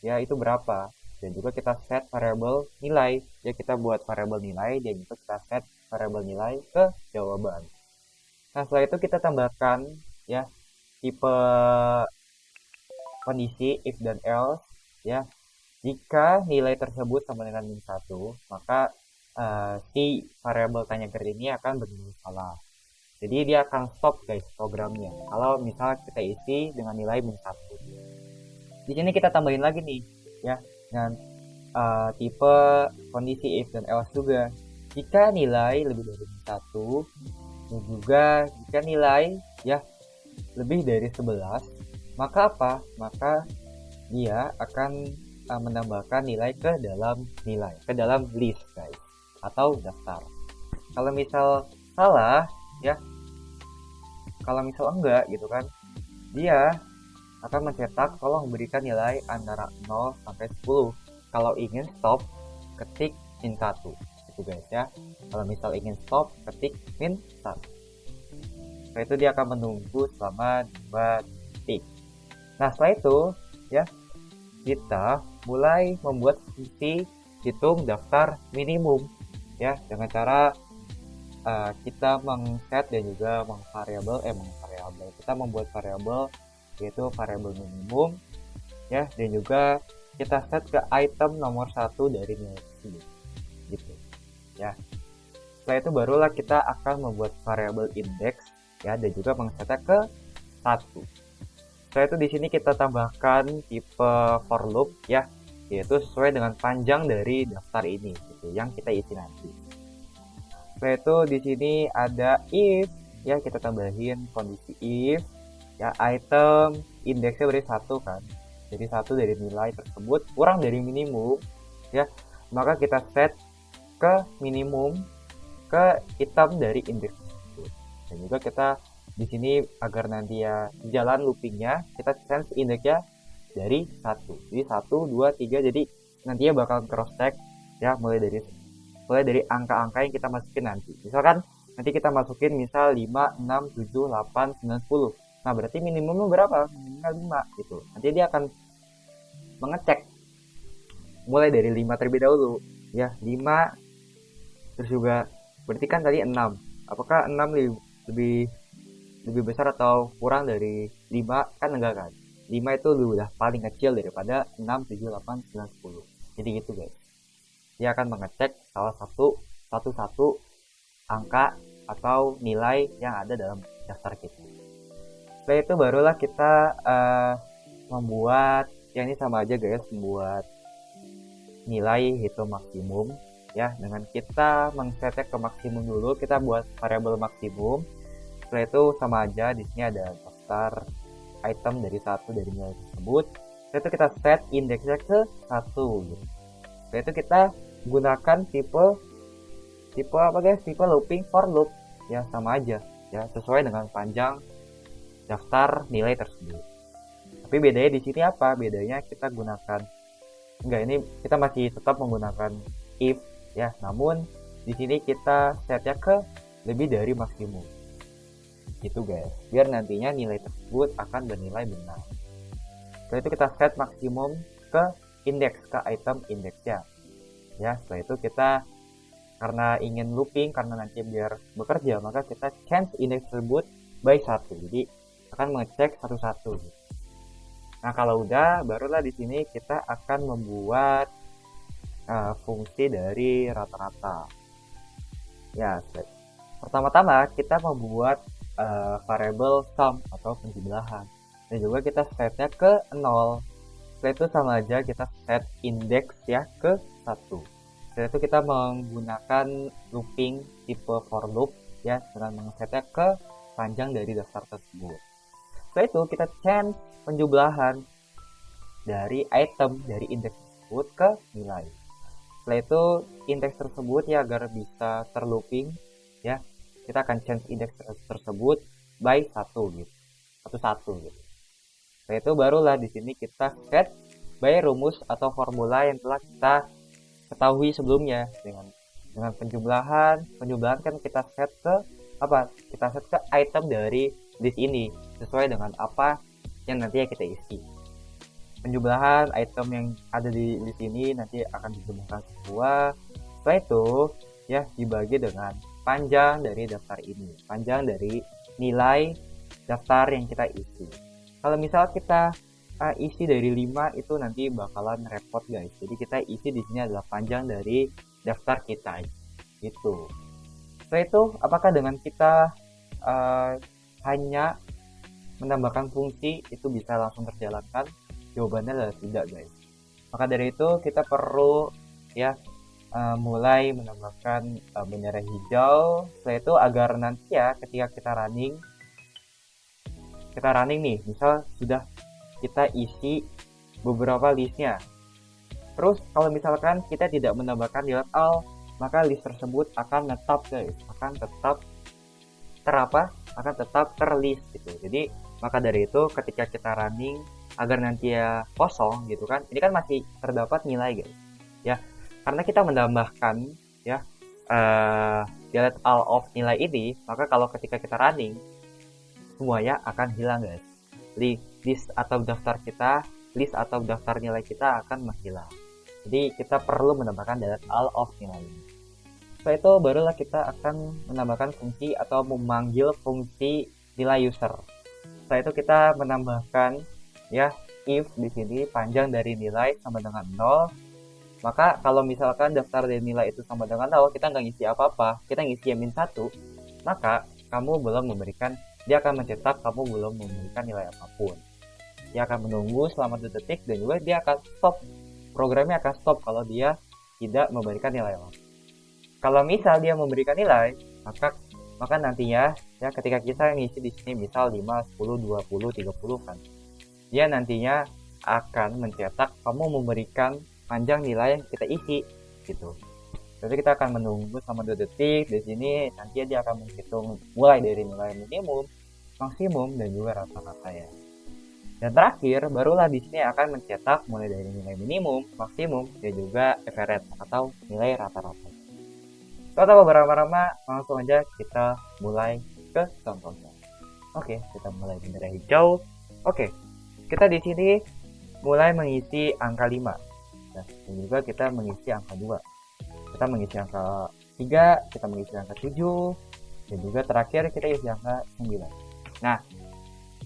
ya itu berapa. Dan juga kita set variabel nilai, ya kita buat variabel nilai dan juga kita set variabel nilai ke jawaban. Nah setelah itu kita tambahkan ya tipe kondisi if dan else, ya. Jika nilai tersebut sama dengan min 1, maka si variabel tanya ger ini akan bernilai salah. Jadi dia akan stop guys programnya. Kalau misal kita isi dengan nilai min 1. Di sini kita tambahin lagi nih, ya, dengan tipe kondisi if dan else juga. Jika nilai lebih dari min 1 dan juga jika nilai ya lebih dari 11, maka apa? Maka dia akan menambahkan nilai ke dalam list guys, atau daftar. Kalau misal salah ya, kalau misal enggak gitu kan, dia akan mencetak tolong berikan nilai antara 0 sampai 10. Kalau ingin stop, ketik min 1 itu guys ya. Kalau misal ingin stop, ketik min 1. Setelah itu dia akan menunggu selama 2 detik. Nah setelah itu ya, kita mulai membuat fungsi hitung daftar minimum ya, dengan cara kita mengset dan juga kita membuat variabel yaitu variabel minimum ya, dan juga kita set ke item nomor 1 dari nilai tersebut gitu ya. Setelah itu barulah kita akan membuat variabel index ya, dan juga mengsetnya ke 1. Setelah itu di sini kita tambahkan tipe for loop ya, yaitu sesuai dengan panjang dari daftar ini gitu, yang kita isi nanti. Setelah itu di sini ada if ya, kita tambahin kondisi if ya, item indeksnya berarti 1 kan. Jadi 1 dari nilai tersebut kurang dari minimum ya, maka kita set ke minimum ke item dari indeks tersebut. Dan juga kita di sini agar nanti ya jalan loopingnya, kita change indeksnya dari 1. Jadi 1, 2, 3, jadi nantinya bakal cross check ya, mulai dari angka-angka yang kita masukin nanti. Misalkan nanti kita masukin misal 5, 6, 7, 8, 9, 10. Nah berarti minimumnya berapa? Minimumnya 5 gitu. Nanti dia akan mengecek mulai dari 5 terlebih dahulu ya, 5 terus juga berarti kan tadi 6. Apakah 6 lebih besar atau kurang dari 5? Kan enggak kan. 5 itu udah paling kecil daripada 6, 7, 8, 9, 10. Jadi gitu guys. Dia akan mengecek salah satu angka atau nilai yang ada dalam daftar kita. Setelah itu barulah kita membuat, ya ini sama aja guys, membuat nilai hitung maksimum ya, dengan kita mengsetnya ke maksimum dulu. Kita buat variabel maksimum. Setelah itu sama aja, di sini ada daftar item dari 1 dari nilai tersebut. Setelah itu kita set indeksnya ke 1 gitu. Setelah itu kita gunakan tipe apa guys? Tipe looping for loop ya, sama aja ya, sesuai dengan panjang daftar nilai tersebut. Tapi bedanya di sini apa? Bedanya kita gunakan ini kita masih tetap menggunakan if ya, namun di sini kita setnya ke lebih dari maksimum. Gitu guys, biar nantinya nilai tersebut akan bernilai benar. Setelah itu kita set maksimum ke indeks, ke item indeksnya ya. Setelah itu kita, karena ingin looping, karena nanti biar bekerja, maka kita change indeks tersebut by 1. Jadi akan mengecek satu-satu. Nah kalau udah, barulah di sini kita akan membuat fungsi dari rata-rata ya. Pertama-tama kita membuat variabel sum atau penjumlahan, dan juga kita setnya ke 0. Setelah itu sama aja, kita set indeks ya ke 1. Setelah itu kita menggunakan looping tipe for loop ya, dengan mengsetnya ke panjang dari daftar tersebut. Setelah itu kita change penjumlahan dari item dari indeks tersebut ke nilai. Setelah itu indeks tersebut ya, agar bisa terlooping ya, kita akan change indeks tersebut by 1 gitu. Satu gitu. Setelah itu barulah di sini kita set by rumus atau formula yang telah kita ketahui sebelumnya. Dengan penjumlahan kan kita set ke apa? Kita set ke item dari list ini sesuai dengan apa yang nanti kita isi. Penjumlahan item yang ada di list ini nanti akan dijumlahkan semua. Setelah itu ya, dibagi dengan panjang dari daftar ini, panjang dari nilai daftar yang kita isi. Kalau misal kita isi dari 5 itu nanti bakalan repot guys. Jadi kita isi di sini adalah panjang dari daftar kita gitu. Setelah itu apakah dengan kita hanya menambahkan fungsi itu bisa langsung terjalankan? Jawabannya adalah tidak guys. Maka dari itu kita perlu ya mulai menambahkan bendera hijau. Setelah itu agar nanti ya ketika kita running nih, misal sudah kita isi beberapa listnya. Terus kalau misalkan kita tidak menambahkan delete all, maka list tersebut akan tetap guys, akan tetap terlist gitu. Jadi maka dari itu ketika kita running agar nanti ya kosong gitu kan, ini kan masih terdapat nilai guys ya, karena kita menambahkan ya delete all of nilai ini, maka kalau ketika kita running semuanya akan hilang guys. List atau daftar nilai kita akan menghilang. Jadi kita perlu menambahkan delete all of nilai ini. Setelah itu barulah kita akan menambahkan fungsi atau memanggil fungsi nilai user. Setelah itu kita menambahkan ya if di sini panjang dari nilai sama dengan 0. Maka kalau misalkan daftar dari nilai itu sama dengan 0, kita nggak ngisi apa-apa, kita ngisi min 1, maka dia akan mencetak kamu belum memberikan nilai apapun. Dia akan menunggu selama 2 detik dan juga dia akan stop. Programnya akan stop kalau dia tidak memberikan nilai apapun. Kalau misal dia memberikan nilai, maka nantinya ya ketika kita ngisi di sini misal 5, 10, 20, 30 kan. Dia nantinya akan mencetak kamu memberikan panjang nilai yang kita isi gitu. Jadi kita akan menunggu selama 2 detik. Di sini nanti dia akan menghitung mulai dari nilai minimum, maksimum, dan juga rata-rata ya. Dan terakhir, barulah di sini akan mencetak mulai dari nilai minimum, maksimum, dan juga average atau nilai rata-rata. Tanpa berlama-lama, langsung aja kita mulai ke contohnya. Oke, kita mulai bendera hijau. Oke, kita di sini mulai mengisi angka 5. Nah, dan juga kita mengisi angka 2. Kita mengisi angka 3, kita mengisi angka 7, dan juga terakhir kita isi angka 9. Nah,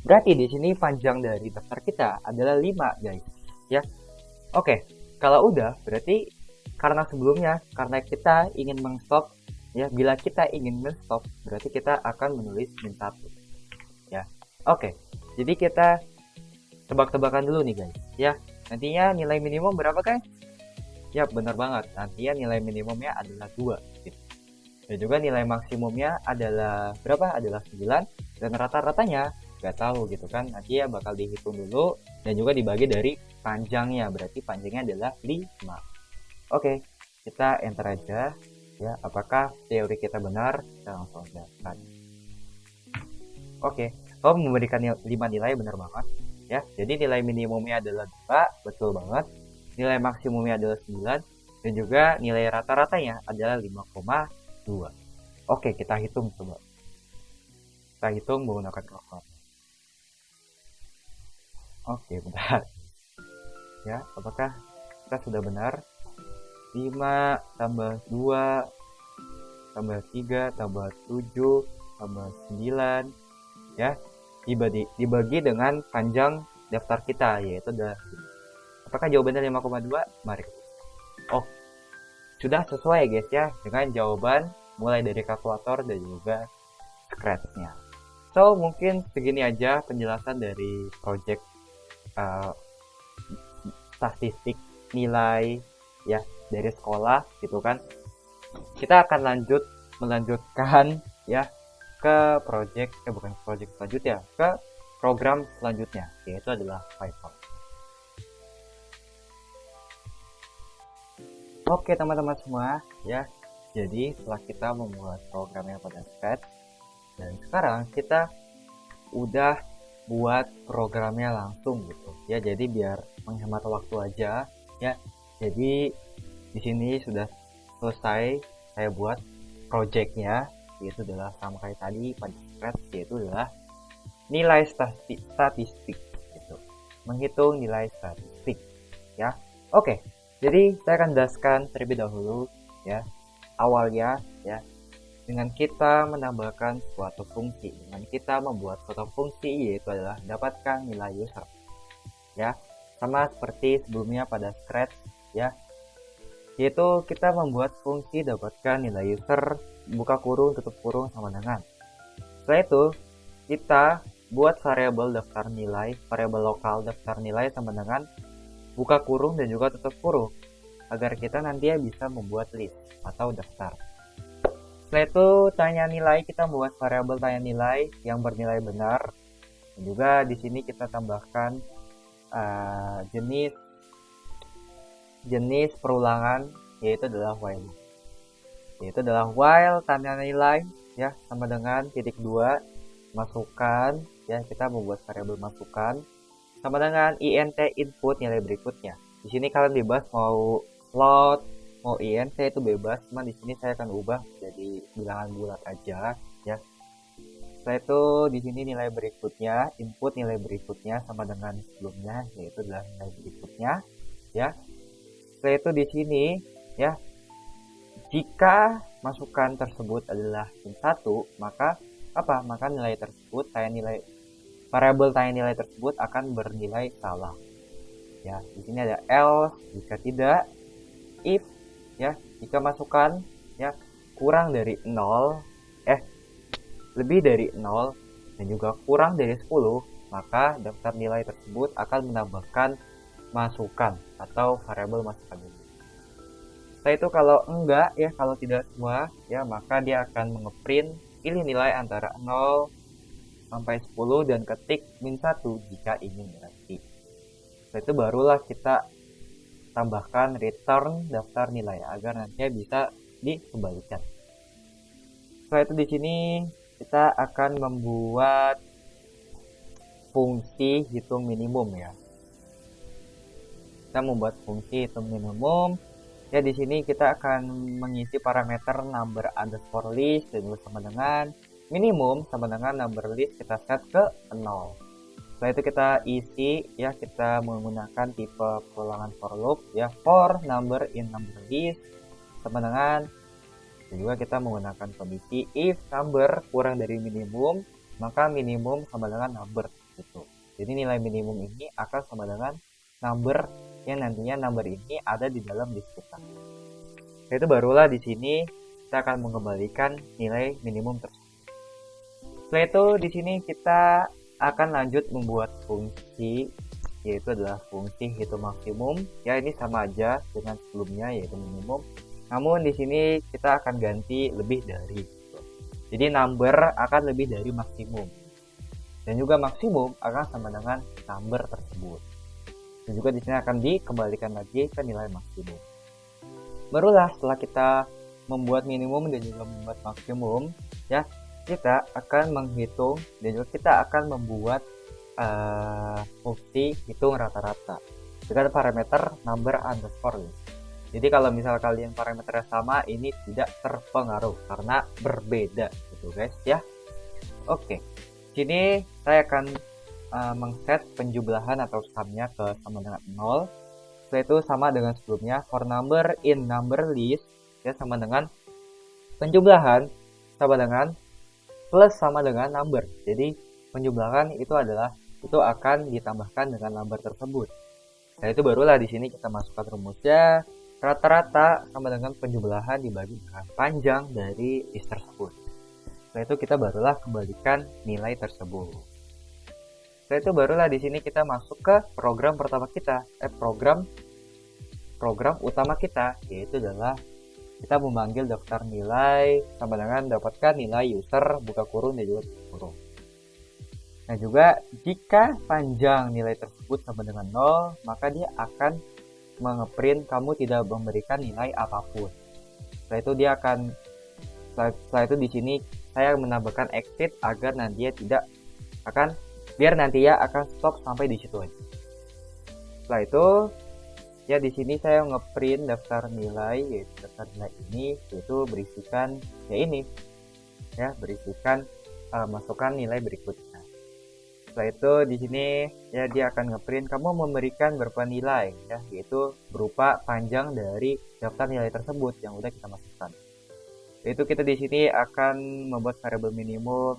berarti di sini panjang dari daftar kita adalah 5, guys. Ya. Oke, kalau udah berarti karena kita ingin men-stop ya, bila kita ingin men-stop berarti kita akan menulis min 1. Ya. Oke. Jadi kita tebak-tebakan dulu nih, guys. Ya. Nantinya nilai minimum berapa, guys? Ya, benar banget. Nantinya nilai minimumnya adalah 2 gitu. Dan juga nilai maksimumnya adalah berapa? Adalah 9. Dan rata-ratanya nggak tahu gitu kan. Nanti ya bakal dihitung dulu dan juga dibagi dari panjangnya. Berarti panjangnya adalah 5. Oke, kita enter aja ya. Apakah teori kita benar? Kita langsung lihat. Oke, kamu memberikan 5 nilai, benar banget ya. Jadi nilai minimumnya adalah 2, betul banget. Nilai maksimumnya adalah 9 dan juga nilai rata-ratanya adalah 5,2. Oke, kita hitung coba. Kita hitung menggunakan kalkulator. Oke, bentar. Ya, apakah kita sudah benar? 5 tambah 2 tambah 3 tambah 7 tambah 9 ya, dibagi dengan panjang daftar kita, yaitu adalah. Apakah jawabannya 5,2? Mari. Oh, sudah sesuai guys ya dengan jawaban mulai dari kalkulator dan juga scratch-nya. So, mungkin segini aja penjelasan dari project statistik nilai ya dari sekolah gitu kan. Kita akan melanjutkan ya ke bukan project selanjutnya, ke program selanjutnya, yaitu adalah Python. Oke teman-teman semua ya, jadi setelah kita membuat programnya pada Scratch dan sekarang kita udah buat programnya langsung gitu ya, jadi biar menghemat waktu aja ya. Jadi di sini sudah selesai saya buat projectnya, yaitu adalah sama kayak tadi pada Scratch, yaitu adalah nilai statistik gitu, menghitung nilai statistik ya. Oke, jadi saya akan jelaskan terlebih dahulu ya awalnya ya, dengan kita menambahkan suatu fungsi, dengan kita membuat suatu fungsi, yaitu adalah dapatkan nilai user. ya. Sama seperti sebelumnya pada Scratch ya. Yaitu kita membuat fungsi dapatkan nilai user buka kurung tutup kurung sama dengan. Setelah itu kita buat variabel daftar nilai, variabel lokal daftar nilai sama dengan buka kurung dan juga tutup kurung agar kita nanti bisa membuat list atau daftar. Setelah itu tanya nilai, kita membuat variabel tanya nilai yang bernilai benar. Dan juga di sini kita tambahkan jenis perulangan, yaitu adalah while. Yaitu adalah while tanda nilai ya sama dengan titik 2 masukkan ya, kita membuat variabel masukkan sama dengan int input nilai berikutnya. Di sini kalian bebas mau float, mau int itu bebas, cuman di sini saya akan ubah jadi bilangan bulat aja ya. Setelah itu di sini nilai berikutnya, input nilai berikutnya sama dengan sebelumnya, yaitu adalah nilai berikutnya ya. Setelah itu di sini ya, jika masukan tersebut adalah min 1, maka apa? Maka nilai tersebut, variabel tanya nilai tersebut akan bernilai salah. Ya, di sini ada else jika tidak, if ya, jika masukan ya kurang dari 0, lebih dari 0 dan juga kurang dari 10, maka daftar nilai tersebut akan menambahkan masukan atau variabel masukan ini. Setelah itu kalau enggak ya, kalau tidak semua ya, maka dia akan mengeprint pilih nilai antara 0 sampai 10 dan ketik min 1 jika ingin berarti. Setelah itu barulah kita tambahkan return daftar nilai agar nanti bisa dikembalikan. Setelah itu di sini kita akan membuat fungsi hitung minimum ya. Kita membuat fungsi hitung minimum. Ya, di sini kita akan mengisi parameter number underscore list dan sama dengan minimum sama dengan number list kita set ke 0. Setelah itu kita isi ya, kita menggunakan tipe perulangan for loop ya, for number in number list sama dengan, dan juga kita menggunakan kondisi if number kurang dari minimum, maka minimum sama dengan number gitu. Jadi nilai minimum ini akan sama dengan number yang nantinya number ini ada di dalam list kita. Itu barulah di sini kita akan mengembalikan nilai minimum tersebut. Setelah itu di sini kita akan lanjut membuat fungsi, yaitu adalah fungsi hitung maksimum. Ya, ini sama aja dengan sebelumnya yaitu minimum. Namun di sini kita akan ganti lebih dari. Jadi number akan lebih dari maksimum. Dan juga maksimum akan sama dengan number tersebut. Dan juga di sini akan dikembalikan lagi ke nilai maksimum. Barulah setelah kita membuat minimum dan juga membuat maksimum, ya, kita akan menghitung dan juga kita akan membuat fungsi hitung rata-rata dengan parameter number underscore list. Jadi kalau misal kalian parameternya sama, ini tidak terpengaruh karena berbeda gitu guys ya. Oke, sini saya akan mengset penjumlahan atau sumnya ke sama dengan 0. Setelah itu sama dengan sebelumnya, for number in number list ya sama dengan penjumlahan sama dengan plus sama dengan number. Jadi penjumlahan itu akan ditambahkan dengan number tersebut. Nah, itu barulah di sini kita masukkan rumusnya, rata-rata sama dengan penjumlahan dibagi dengan panjang dari list tersebut. Setelah itu kita barulah kembalikan nilai tersebut. Setelah itu barulah di sini kita masuk ke program pertama kita, program utama kita, yaitu adalah kita memanggil daftar nilai sama dengan dapatkan nilai user buka kurung dan juga tutup kurung. Nah, juga jika panjang nilai tersebut sama dengan 0, maka dia akan mengeprint kamu tidak memberikan nilai apapun. Setelah itu di sini saya menambahkan exit agar nanti biar nantinya akan stop sampai di situ aja. Setelah itu ya di sini saya ngeprint daftar nilai, yaitu daftar nilai ini yaitu berisikan masukkan nilai berikutnya. Setelah itu di sini ya dia akan ngeprint kamu memberikan berapa nilai ya, yaitu berupa panjang dari daftar nilai tersebut yang udah kita masukkan. Yaitu kita di sini akan membuat variabel minimum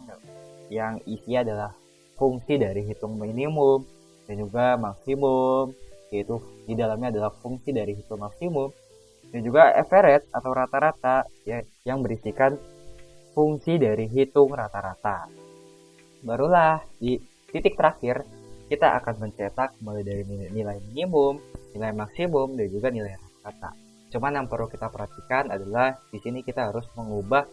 yang isi adalah fungsi dari hitung minimum dan juga maksimum, yaitu di dalamnya adalah fungsi dari hitung maksimum, dan juga average atau rata-rata ya, yang berisikan fungsi dari hitung rata-rata. Barulah di titik terakhir kita akan mencetak mulai dari nilai minimum, nilai maksimum, dan juga nilai rata-rata. Cuman yang perlu kita perhatikan adalah di sini kita harus mengubah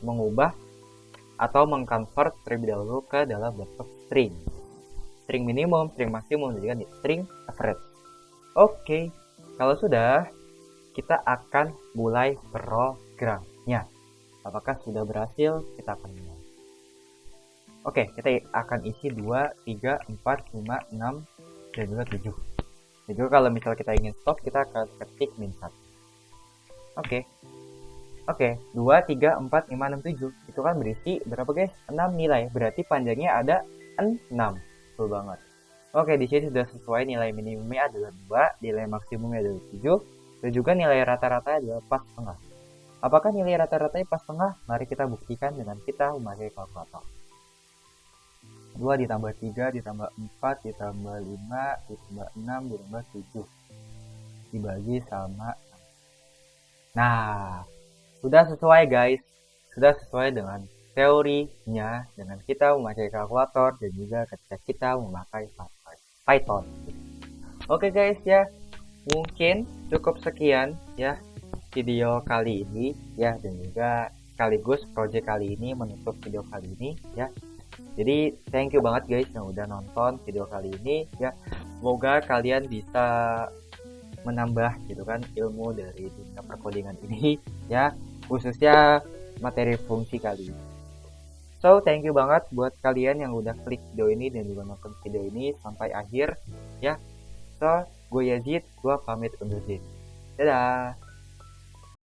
mengubah atau mengconvert terlebih dahulu ke dalam bentuk string. String minimum, string maksimum, dan juga string average. Oke, kalau sudah, kita akan mulai programnya. Apakah sudah berhasil? Kita akan mulai. Oke, kita akan isi 2, 3, 4, 5, 6, dan juga 7. Dan juga kalau misal kita ingin stop, kita akan ketik min 1. Oke, 2, 3, 4, 5, 6, 7. Itu kan berisi berapa guys? 6 nilai. Berarti panjangnya ada 6. Betul banget. Oke, di sini sudah sesuai, nilai minimumnya adalah 2, nilai maksimumnya adalah 7, dan juga nilai rata-rata adalah pas setengah. Apakah nilai rata-ratanya pas setengah? Mari kita buktikan dengan kita memakai kalkulator. 2 ditambah 3 ditambah 4 ditambah 5 ditambah 6 ditambah 7 dibagi sama 6. Nah, sudah sesuai guys. Sudah sesuai dengan teorinya dengan kita memakai kalkulator dan juga ketika kita memakai Python. Oke guys ya, mungkin cukup sekian ya video kali ini ya, dan juga sekaligus project kali ini menutup video kali ini ya. Jadi thank you banget guys yang udah nonton video kali ini ya. Semoga kalian bisa menambah gitu kan ilmu dari dunia perkodingan ini ya, khususnya materi fungsi kali ini. So thank you banget buat kalian yang udah klik video ini dan juga nonton video ini sampai akhir ya. So gue Yazid, gue pamit undur diri. Dadah.